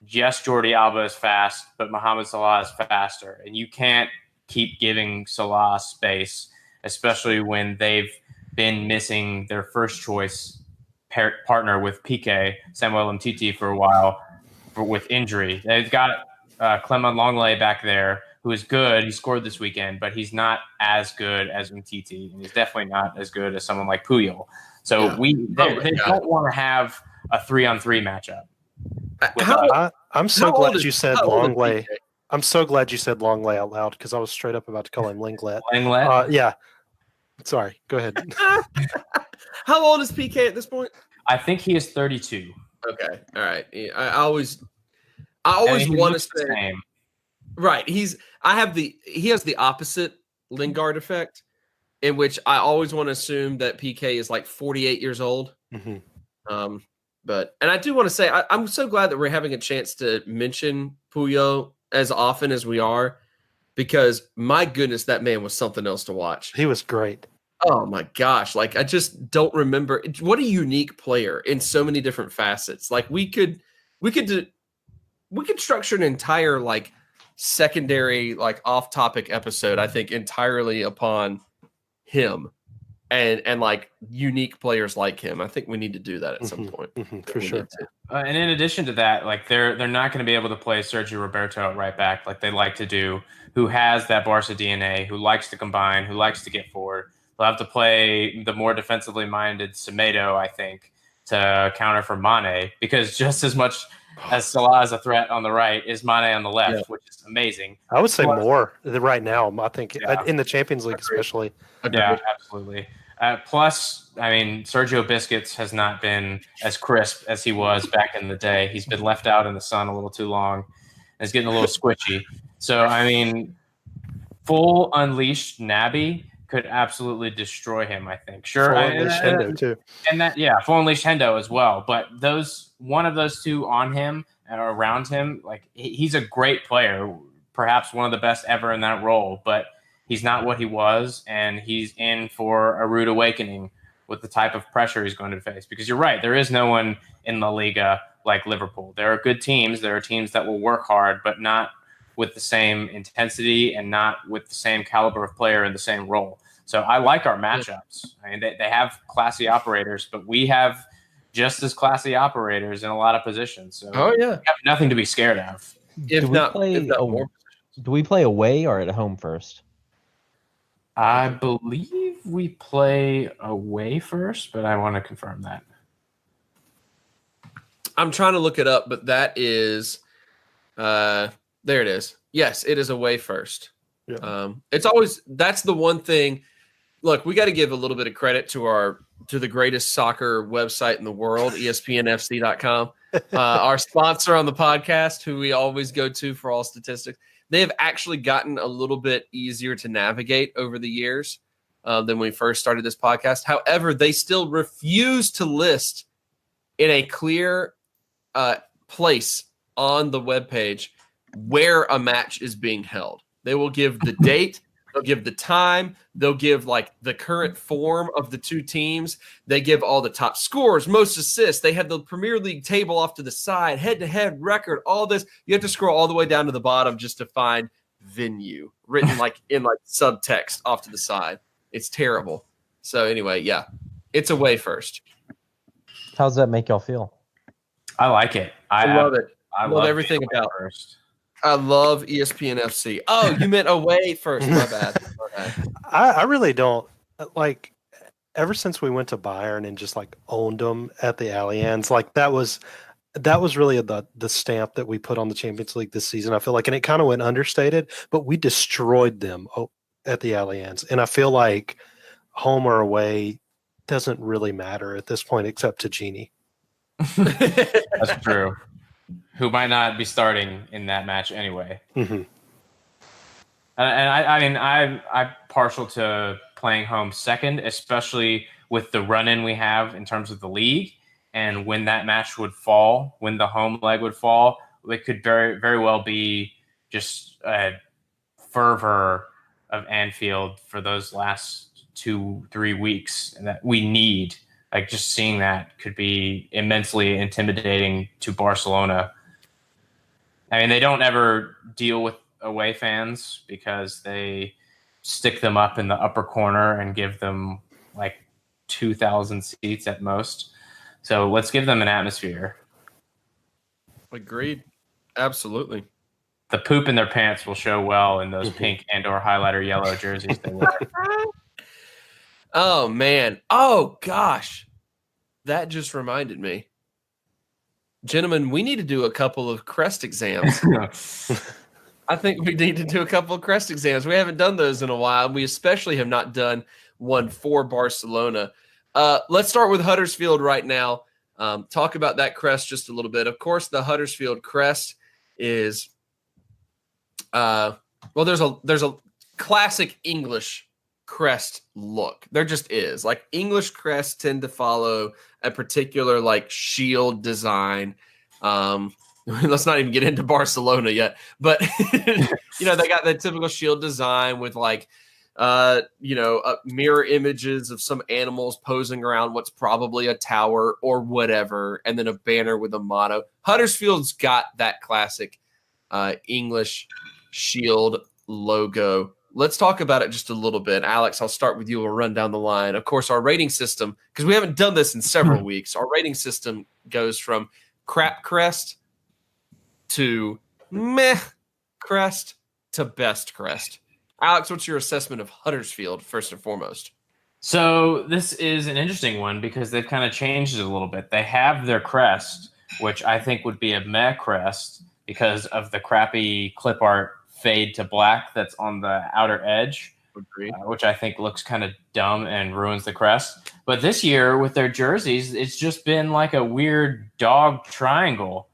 yes, Jordi Alba is fast, but Mohamed Salah is faster. And you can't keep giving Salah space, especially when they've been missing their first choice partner with Piqué, Samuel Umtiti, for a while with injury. They've got Clement Longley back there, who is good. He scored this weekend, but he's not as good as Umtiti, and he's definitely not as good as someone like Puyol. So they don't want to have a 3-on-3 matchup. I'm so glad you said Longley. I'm so glad you said Longley out loud, because I was straight up about to call him Linglet. Linglet? Yeah. Sorry. Go ahead. How old is PK at this point? I think he is 32. Okay. All right. I always want to say, right. He has the opposite Lingard effect, in which I always want to assume that PK is like 48 years old. And I do want to say, I'm so glad that we're having a chance to mention Puyol as often as we are, because my goodness, that man was something else to watch. He was great. Oh my gosh. Like, I just don't remember. What a unique player in so many different facets. Like, we could structure an entire like secondary, like off topic episode, I think, entirely upon him. and like unique players like him. I think we need to do that at some point. For sure. And in addition to that, like they're not going to be able to play Sergio Roberto at right back like they like to do, who has that Barca DNA, who likes to combine, who likes to get forward. They'll have to play the more defensively minded Semedo, I think, to counter for Mane, because just as much as Salah is a threat on the right is Mane on the left, which is amazing. I would say more right now. I think in the Champions League especially. Yeah, absolutely. Plus, I mean, Sergio Busquets has not been as crisp as he was back in the day. He's been left out in the sun a little too long. It's getting a little squishy. So, I mean, full unleashed Naby could absolutely destroy him, I think. Sure. Full unleashed Hendo too. And that, full unleashed Hendo as well. But one of those two on him and around him, like he's a great player, perhaps one of the best ever in that role, but he's not what he was, and he's in for a rude awakening with the type of pressure he's going to face. Because you're right, there is no one in La Liga like Liverpool. There are good teams. There are teams that will work hard, but not with the same intensity and not with the same caliber of player in the same role. So I like our matchups. I mean, they have classy operators, but we have just as classy operators in a lot of positions. So we have nothing to be scared of. Do we play away or at home first? I believe we play away first, but I want to confirm that. I'm trying to look it up, but that is there it is. Yes, it is away first. Yeah. It's always, that's the one thing. Look, we got to give a little bit of credit to the greatest soccer website in the world, ESPNFC.com. Our sponsor on the podcast, who we always go to for all statistics. They have actually gotten a little bit easier to navigate over the years than when we first started this podcast. However, they still refuse to list in a clear place on the webpage where a match is being held. They will give the date, they'll give the time, they'll give like the current form of the two teams. They give all the top scores, most assists. They have the Premier League table off to the side, head-to-head record, all this. You have to scroll all the way down to the bottom just to find venue written like in like subtext off to the side. It's terrible. So anyway, yeah, it's away first. How does that make y'all feel? I like it. I love it. I love everything about it. First. I love ESPN FC. Oh, you meant away first. My bad. I really don't like. Ever since we went to Bayern and just like owned them at the Allianz, like that was really the stamp that we put on the Champions League this season. I feel like, and it kind of went understated, but we destroyed them at the Allianz, and I feel like home or away doesn't really matter at this point, except to Genie. That's true. Who might not be starting in that match anyway. Mm-hmm. And I mean, I'm partial to playing home second, especially with the run-in we have in terms of the league. And when that match would fall, when the home leg would fall, it could very, very well be just a fervor of Anfield for those last 2-3 weeks that we need. Like just seeing that could be immensely intimidating to Barcelona. I mean, they don't ever deal with away fans because they stick them up in the upper corner and give them like 2,000 seats at most. So let's give them an atmosphere. Agreed. Absolutely. The poop in their pants will show well in those pink and/or highlighter yellow jerseys they wear. Oh, man. Oh, gosh. That just reminded me. Gentlemen, we need to do a couple of crest exams. I think we need to do a couple of crest exams. We haven't done those in a while. We especially have not done one for Barcelona. Let's start with Huddersfield right now. Talk about that crest just a little bit. Of course, the Huddersfield crest is there's a classic English crest look. There just is. Like English crests tend to follow a particular like shield design. Let's not even get into Barcelona yet, but they got that typical shield design with like mirror images of some animals posing around what's probably a tower or whatever, and then a banner with a motto. Huddersfield's got that classic English shield logo let's talk about it just a little bit. Alex, I'll start with you. We'll run down the line. Of course, our rating system, because we haven't done this in several weeks, our rating system goes from crap crest to meh crest to best crest. Alex, what's your assessment of Huddersfield, first and foremost? So this is an interesting one because they've kind of changed it a little bit. They have their crest, which I think would be a meh crest because of the crappy clip art fade to black that's on the outer edge, which I think looks kind of dumb and ruins the crest. But this year with their jerseys, it's just been like a weird dog triangle.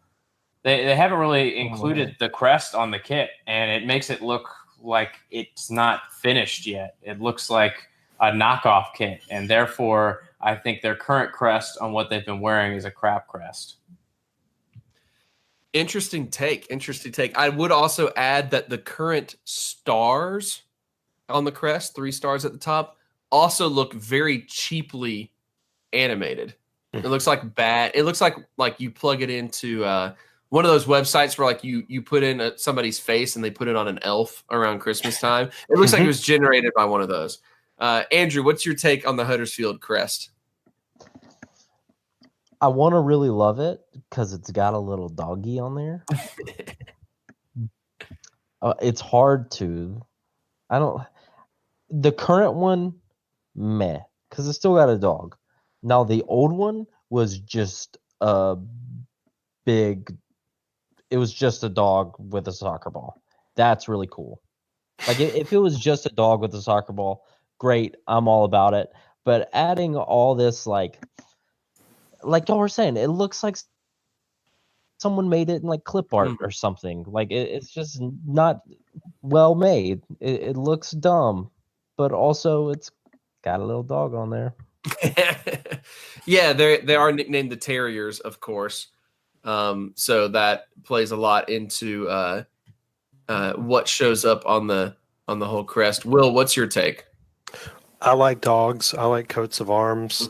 They haven't really included the crest on the kit, and it makes it look like it's not finished yet. It looks like a knockoff kit, and therefore I think their current crest on what they've been wearing is a crap crest. Interesting take. I would also add that the current stars on the crest, 3 stars at the top, also look very cheaply animated. It looks like bad. It looks like you plug it into one of those websites where like you put in somebody's face and they put it on an elf around Christmas time. It looks like it was generated by one of those. Andrew, what's your take on the Huddersfield crest? I want to really love it because it's got a little doggy on there. It's hard to. The current one, meh, because it's still got a dog. Now the old one was just a big. It was just a dog with a soccer ball. That's really cool. Like if it was just a dog with a soccer ball, great. I'm all about it. But adding all this like y'all were saying, it looks like someone made it in like clip art or something. Like it's just not well made. It looks dumb, but also it's got a little dog on there. Yeah, they are nicknamed the Terriers, of course. So that plays a lot into what shows up on the whole crest. Will, what's your take? I like dogs. I like coats of arms.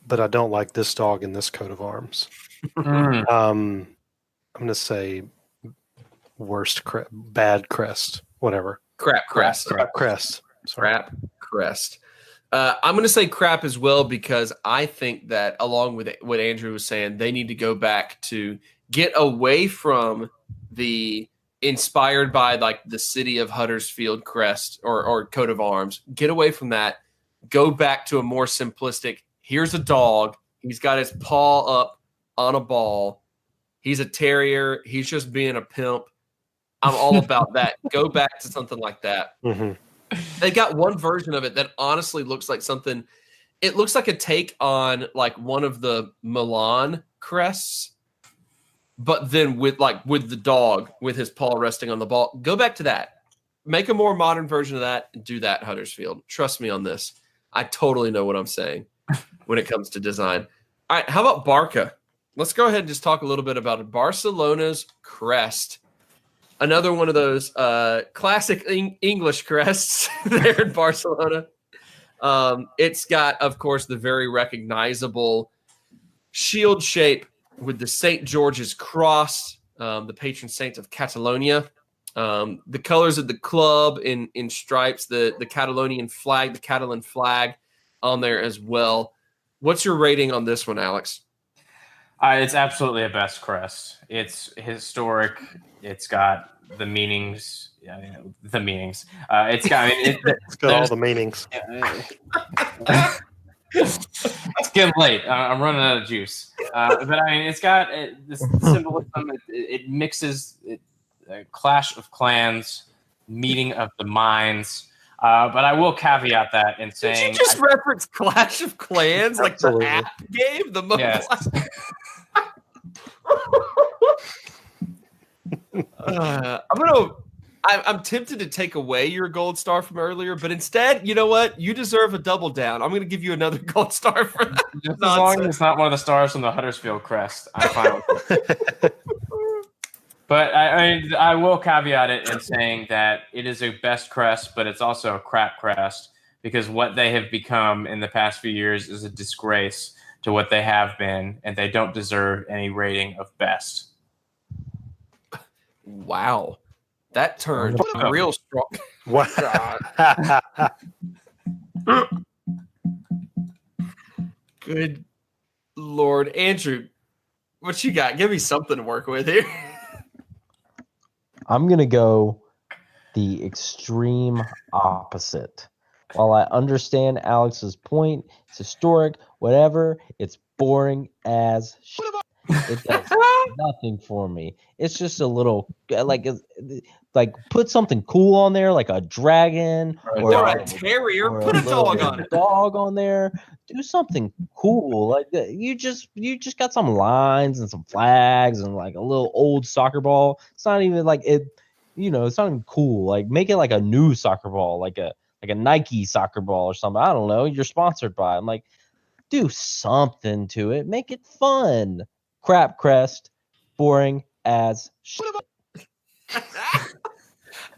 But I don't like this dog in this coat of arms. I'm going to say bad crest, whatever. Crap crest. Crap crest. Sorry. Crap crest. I'm going to say crap as well because I think that along with what Andrew was saying, they need to go back to get away from the inspired by like the city of Huddersfield crest or coat of arms. Get away from that. Go back to a more simplistic. Here's a dog. He's got his paw up on a ball. He's a terrier. He's just being a pimp. I'm all about that. Go back to something like that. They got one version of it that honestly looks like something. It looks like a take on like one of the Milan crests, but then with the dog with his paw resting on the ball. Go back to that. Make a more modern version of that and do that, Huddersfield. Trust me on this. I totally know what I'm saying when it comes to design. All right, how about Barca? Let's go ahead and just talk a little bit about it. Barcelona's crest. Another one of those classic English crests there in Barcelona. It's got, of course, the very recognizable shield shape with the St. George's cross, the patron saint of Catalonia. The colors of the club in stripes, the Catalonian flag, the Catalan flag on there as well. What's your rating on this one, Alex? It's absolutely a best crest. It's historic. It's got the meanings. The meanings. It's got. It's got all the meanings. It's getting late. I'm running out of juice. But I mean, it's got this symbolism. It mixes Clash of Clans, meeting of the minds. But I will caveat that in saying. Did you just reference Clash of Clans, like the app game, the mobile? Yes. I'm tempted to take away your gold star from earlier, but instead, you know what? You deserve a double down. I'm going to give you another gold star for that. Just as long as it's not one of the stars from the Huddersfield crest, I'm fine with it. But I will caveat it in saying that it is a best crest, but it's also a crap crest because what they have become in the past few years is a disgrace to what they have been, and they don't deserve any rating of best. Wow. That turned real strong. What? Good Lord. Andrew, what you got? Give me something to work with here. I'm going to go the extreme opposite. While I understand Alex's point, it's historic, whatever, it's boring as shit. It does nothing for me. It's just a little like put something cool on there, like a dragon or a terrier. Or put a dog on it. Dog on there. Do something cool. Like you just got some lines and some flags and like a little old soccer ball. It's not even like it. It's not even cool. Like make it like a new soccer ball, like a Nike soccer ball or something. I don't know. You're sponsored by. I'm like, do something to it. Make it fun. Crap crest, boring as shit.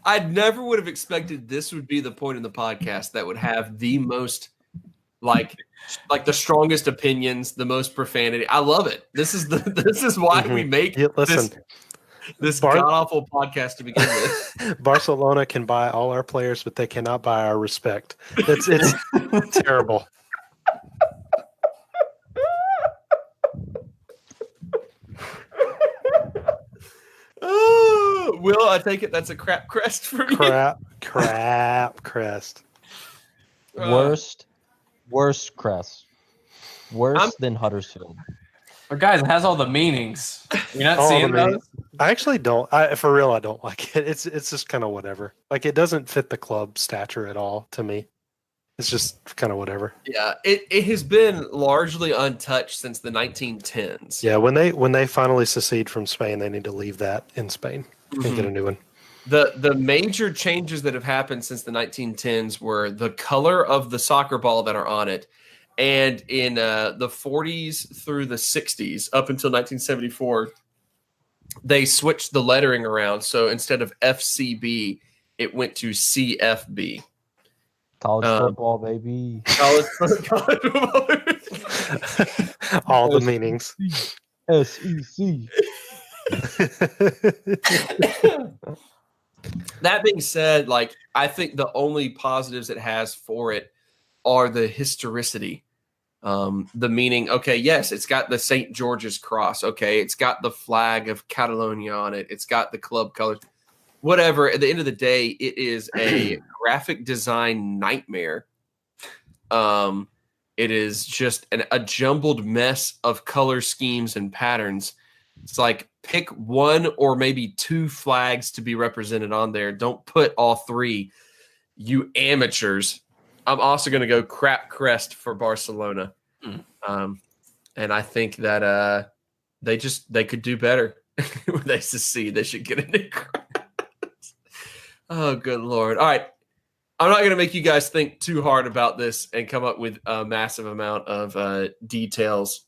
I never would have expected this would be the point in the podcast that would have the most like the strongest opinions, the most profanity. I love it. This is why we make this god-awful podcast to begin with. Barcelona can buy all our players, but they cannot buy our respect. It's terrible. Oh, Will, I take it that's a crap crest for me. Crap crest. Worst crest. Worse than Huddersfield. But guys, it has all the meanings. You're not seeing those? I actually don't. For real, I don't like it. It's just kind of whatever. Like it doesn't fit the club stature at all to me. It's just kind of whatever. Yeah, it has been largely untouched since the 1910s. Yeah, when they finally secede from Spain, they need to leave that in Spain and get a new one. The major changes that have happened since the 1910s were the color of the soccer ball that are on it. And in the 40s through the 60s, up until 1974, they switched the lettering around. So instead of FCB, it went to CFB. College football, baby. College football. All the meanings. SEC. That being said, I think the only positives it has for it are the historicity. The meaning, okay, yes, it's got the St. George's cross. Okay, it's got the flag of Catalonia on it. It's got the club colors. Whatever. At the end of the day, it is a graphic design nightmare. It is just a jumbled mess of color schemes and patterns. It's like pick one or maybe two flags to be represented on there. Don't put all three, you amateurs. I'm also going to go crap crest for Barcelona. And I think that they could do better. When they secede, they should get a new crest. Oh, good Lord. All right. I'm not going to make you guys think too hard about this and come up with a massive amount of details.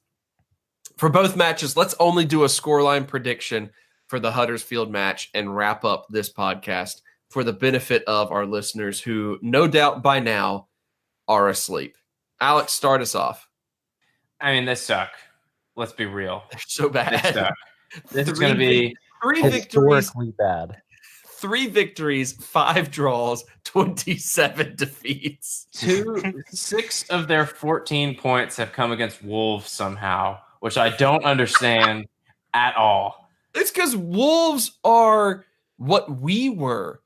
For both matches, let's only do a scoreline prediction for the Huddersfield match and wrap up this podcast for the benefit of our listeners who no doubt by now are asleep. Alex, start us off. I mean, they suck. Let's be real. They're so bad. They suck. This is going to be historically bad. 3 victories, 5 draws, 27 defeats. 6 of their 14 points have come against Wolves somehow, which I don't understand at all. It's because Wolves are what we were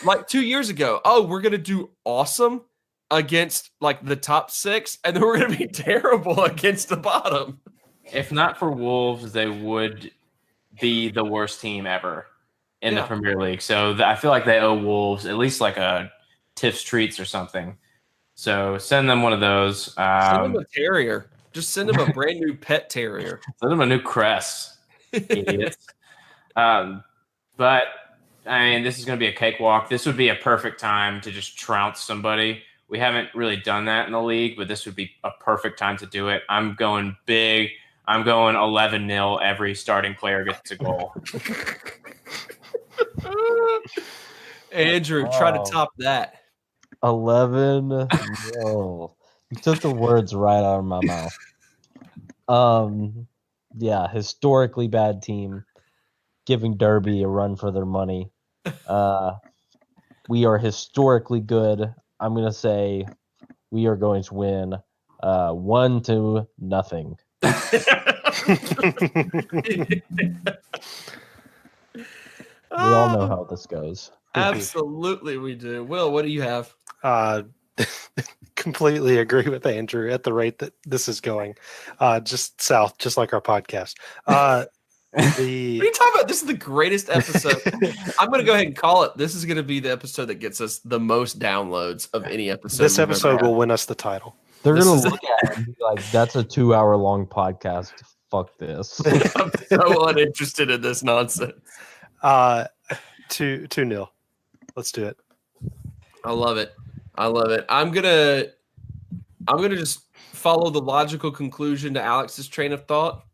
like 2 years ago. Oh, we're going to do awesome against the top 6, and then we're going to be terrible against the bottom. If not for Wolves, they would be the worst team ever in the Premier League. So I feel like they owe Wolves at least a Tiff's Treats or something. So send them one of those. Send them a terrier. Just send them a brand new pet terrier. Send them a new crest, idiots. But, I mean, this is going to be a cakewalk. This would be a perfect time to just trounce somebody. We haven't really done that in the league, but this would be a perfect time to do it. I'm going big. I'm going 11-0. Every starting player gets a goal. Andrew, try to top that. 11. No. You took the words right out of my mouth. Yeah, historically bad team, giving Derby a run for their money. we are historically good. I'm going to say we are going to win 1-0. We all know how this goes. Absolutely, we do. Will, what do you have? Completely agree with Andrew at the rate that this is going. Just south, just like our podcast. What are you talking about? This is the greatest episode. I'm going to go ahead and call it. This is going to be the episode that gets us the most downloads of any episode. This episode will win us the title. They're going to look at it and be like, that's a 2-hour-long podcast. Fuck this. I'm so uninterested in this nonsense. 2-0. Let's do it. I love it. I'm gonna just follow the logical conclusion to Alex's train of thought.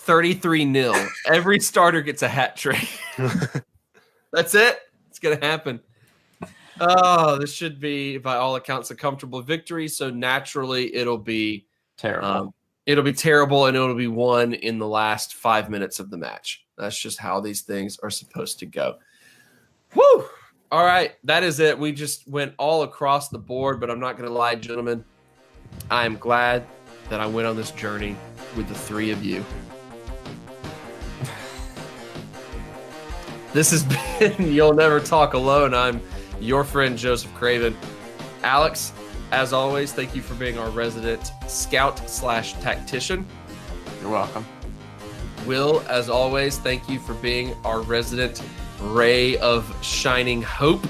33-0. Every starter gets a hat trick. That's it. It's gonna happen. Oh, this should be, by all accounts, a comfortable victory. So naturally, it'll be terrible. It'll be terrible, and it'll be won in the last 5 minutes of the match. That's just how these things are supposed to go. Woo! All right, that is it. We just went all across the board, but I'm not going to lie, gentlemen. I am glad that I went on this journey with the three of you. This has been You'll Never Talk Alone. I'm your friend, Joseph Craven. Alex, as always, thank you for being our resident scout/tactician. You're welcome. Will, as always, thank you for being our resident ray of shining hope.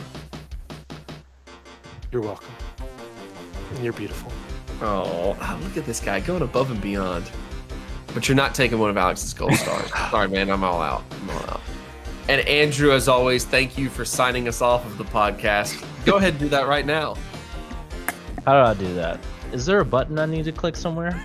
You're welcome. And you're beautiful. Oh, look at this guy going above and beyond. But you're not taking one of Alex's gold stars. Sorry, man. I'm all out. And Andrew, as always, thank you for signing us off of the podcast. Go ahead and do that right now. How do I do that? Is there a button I need to click somewhere?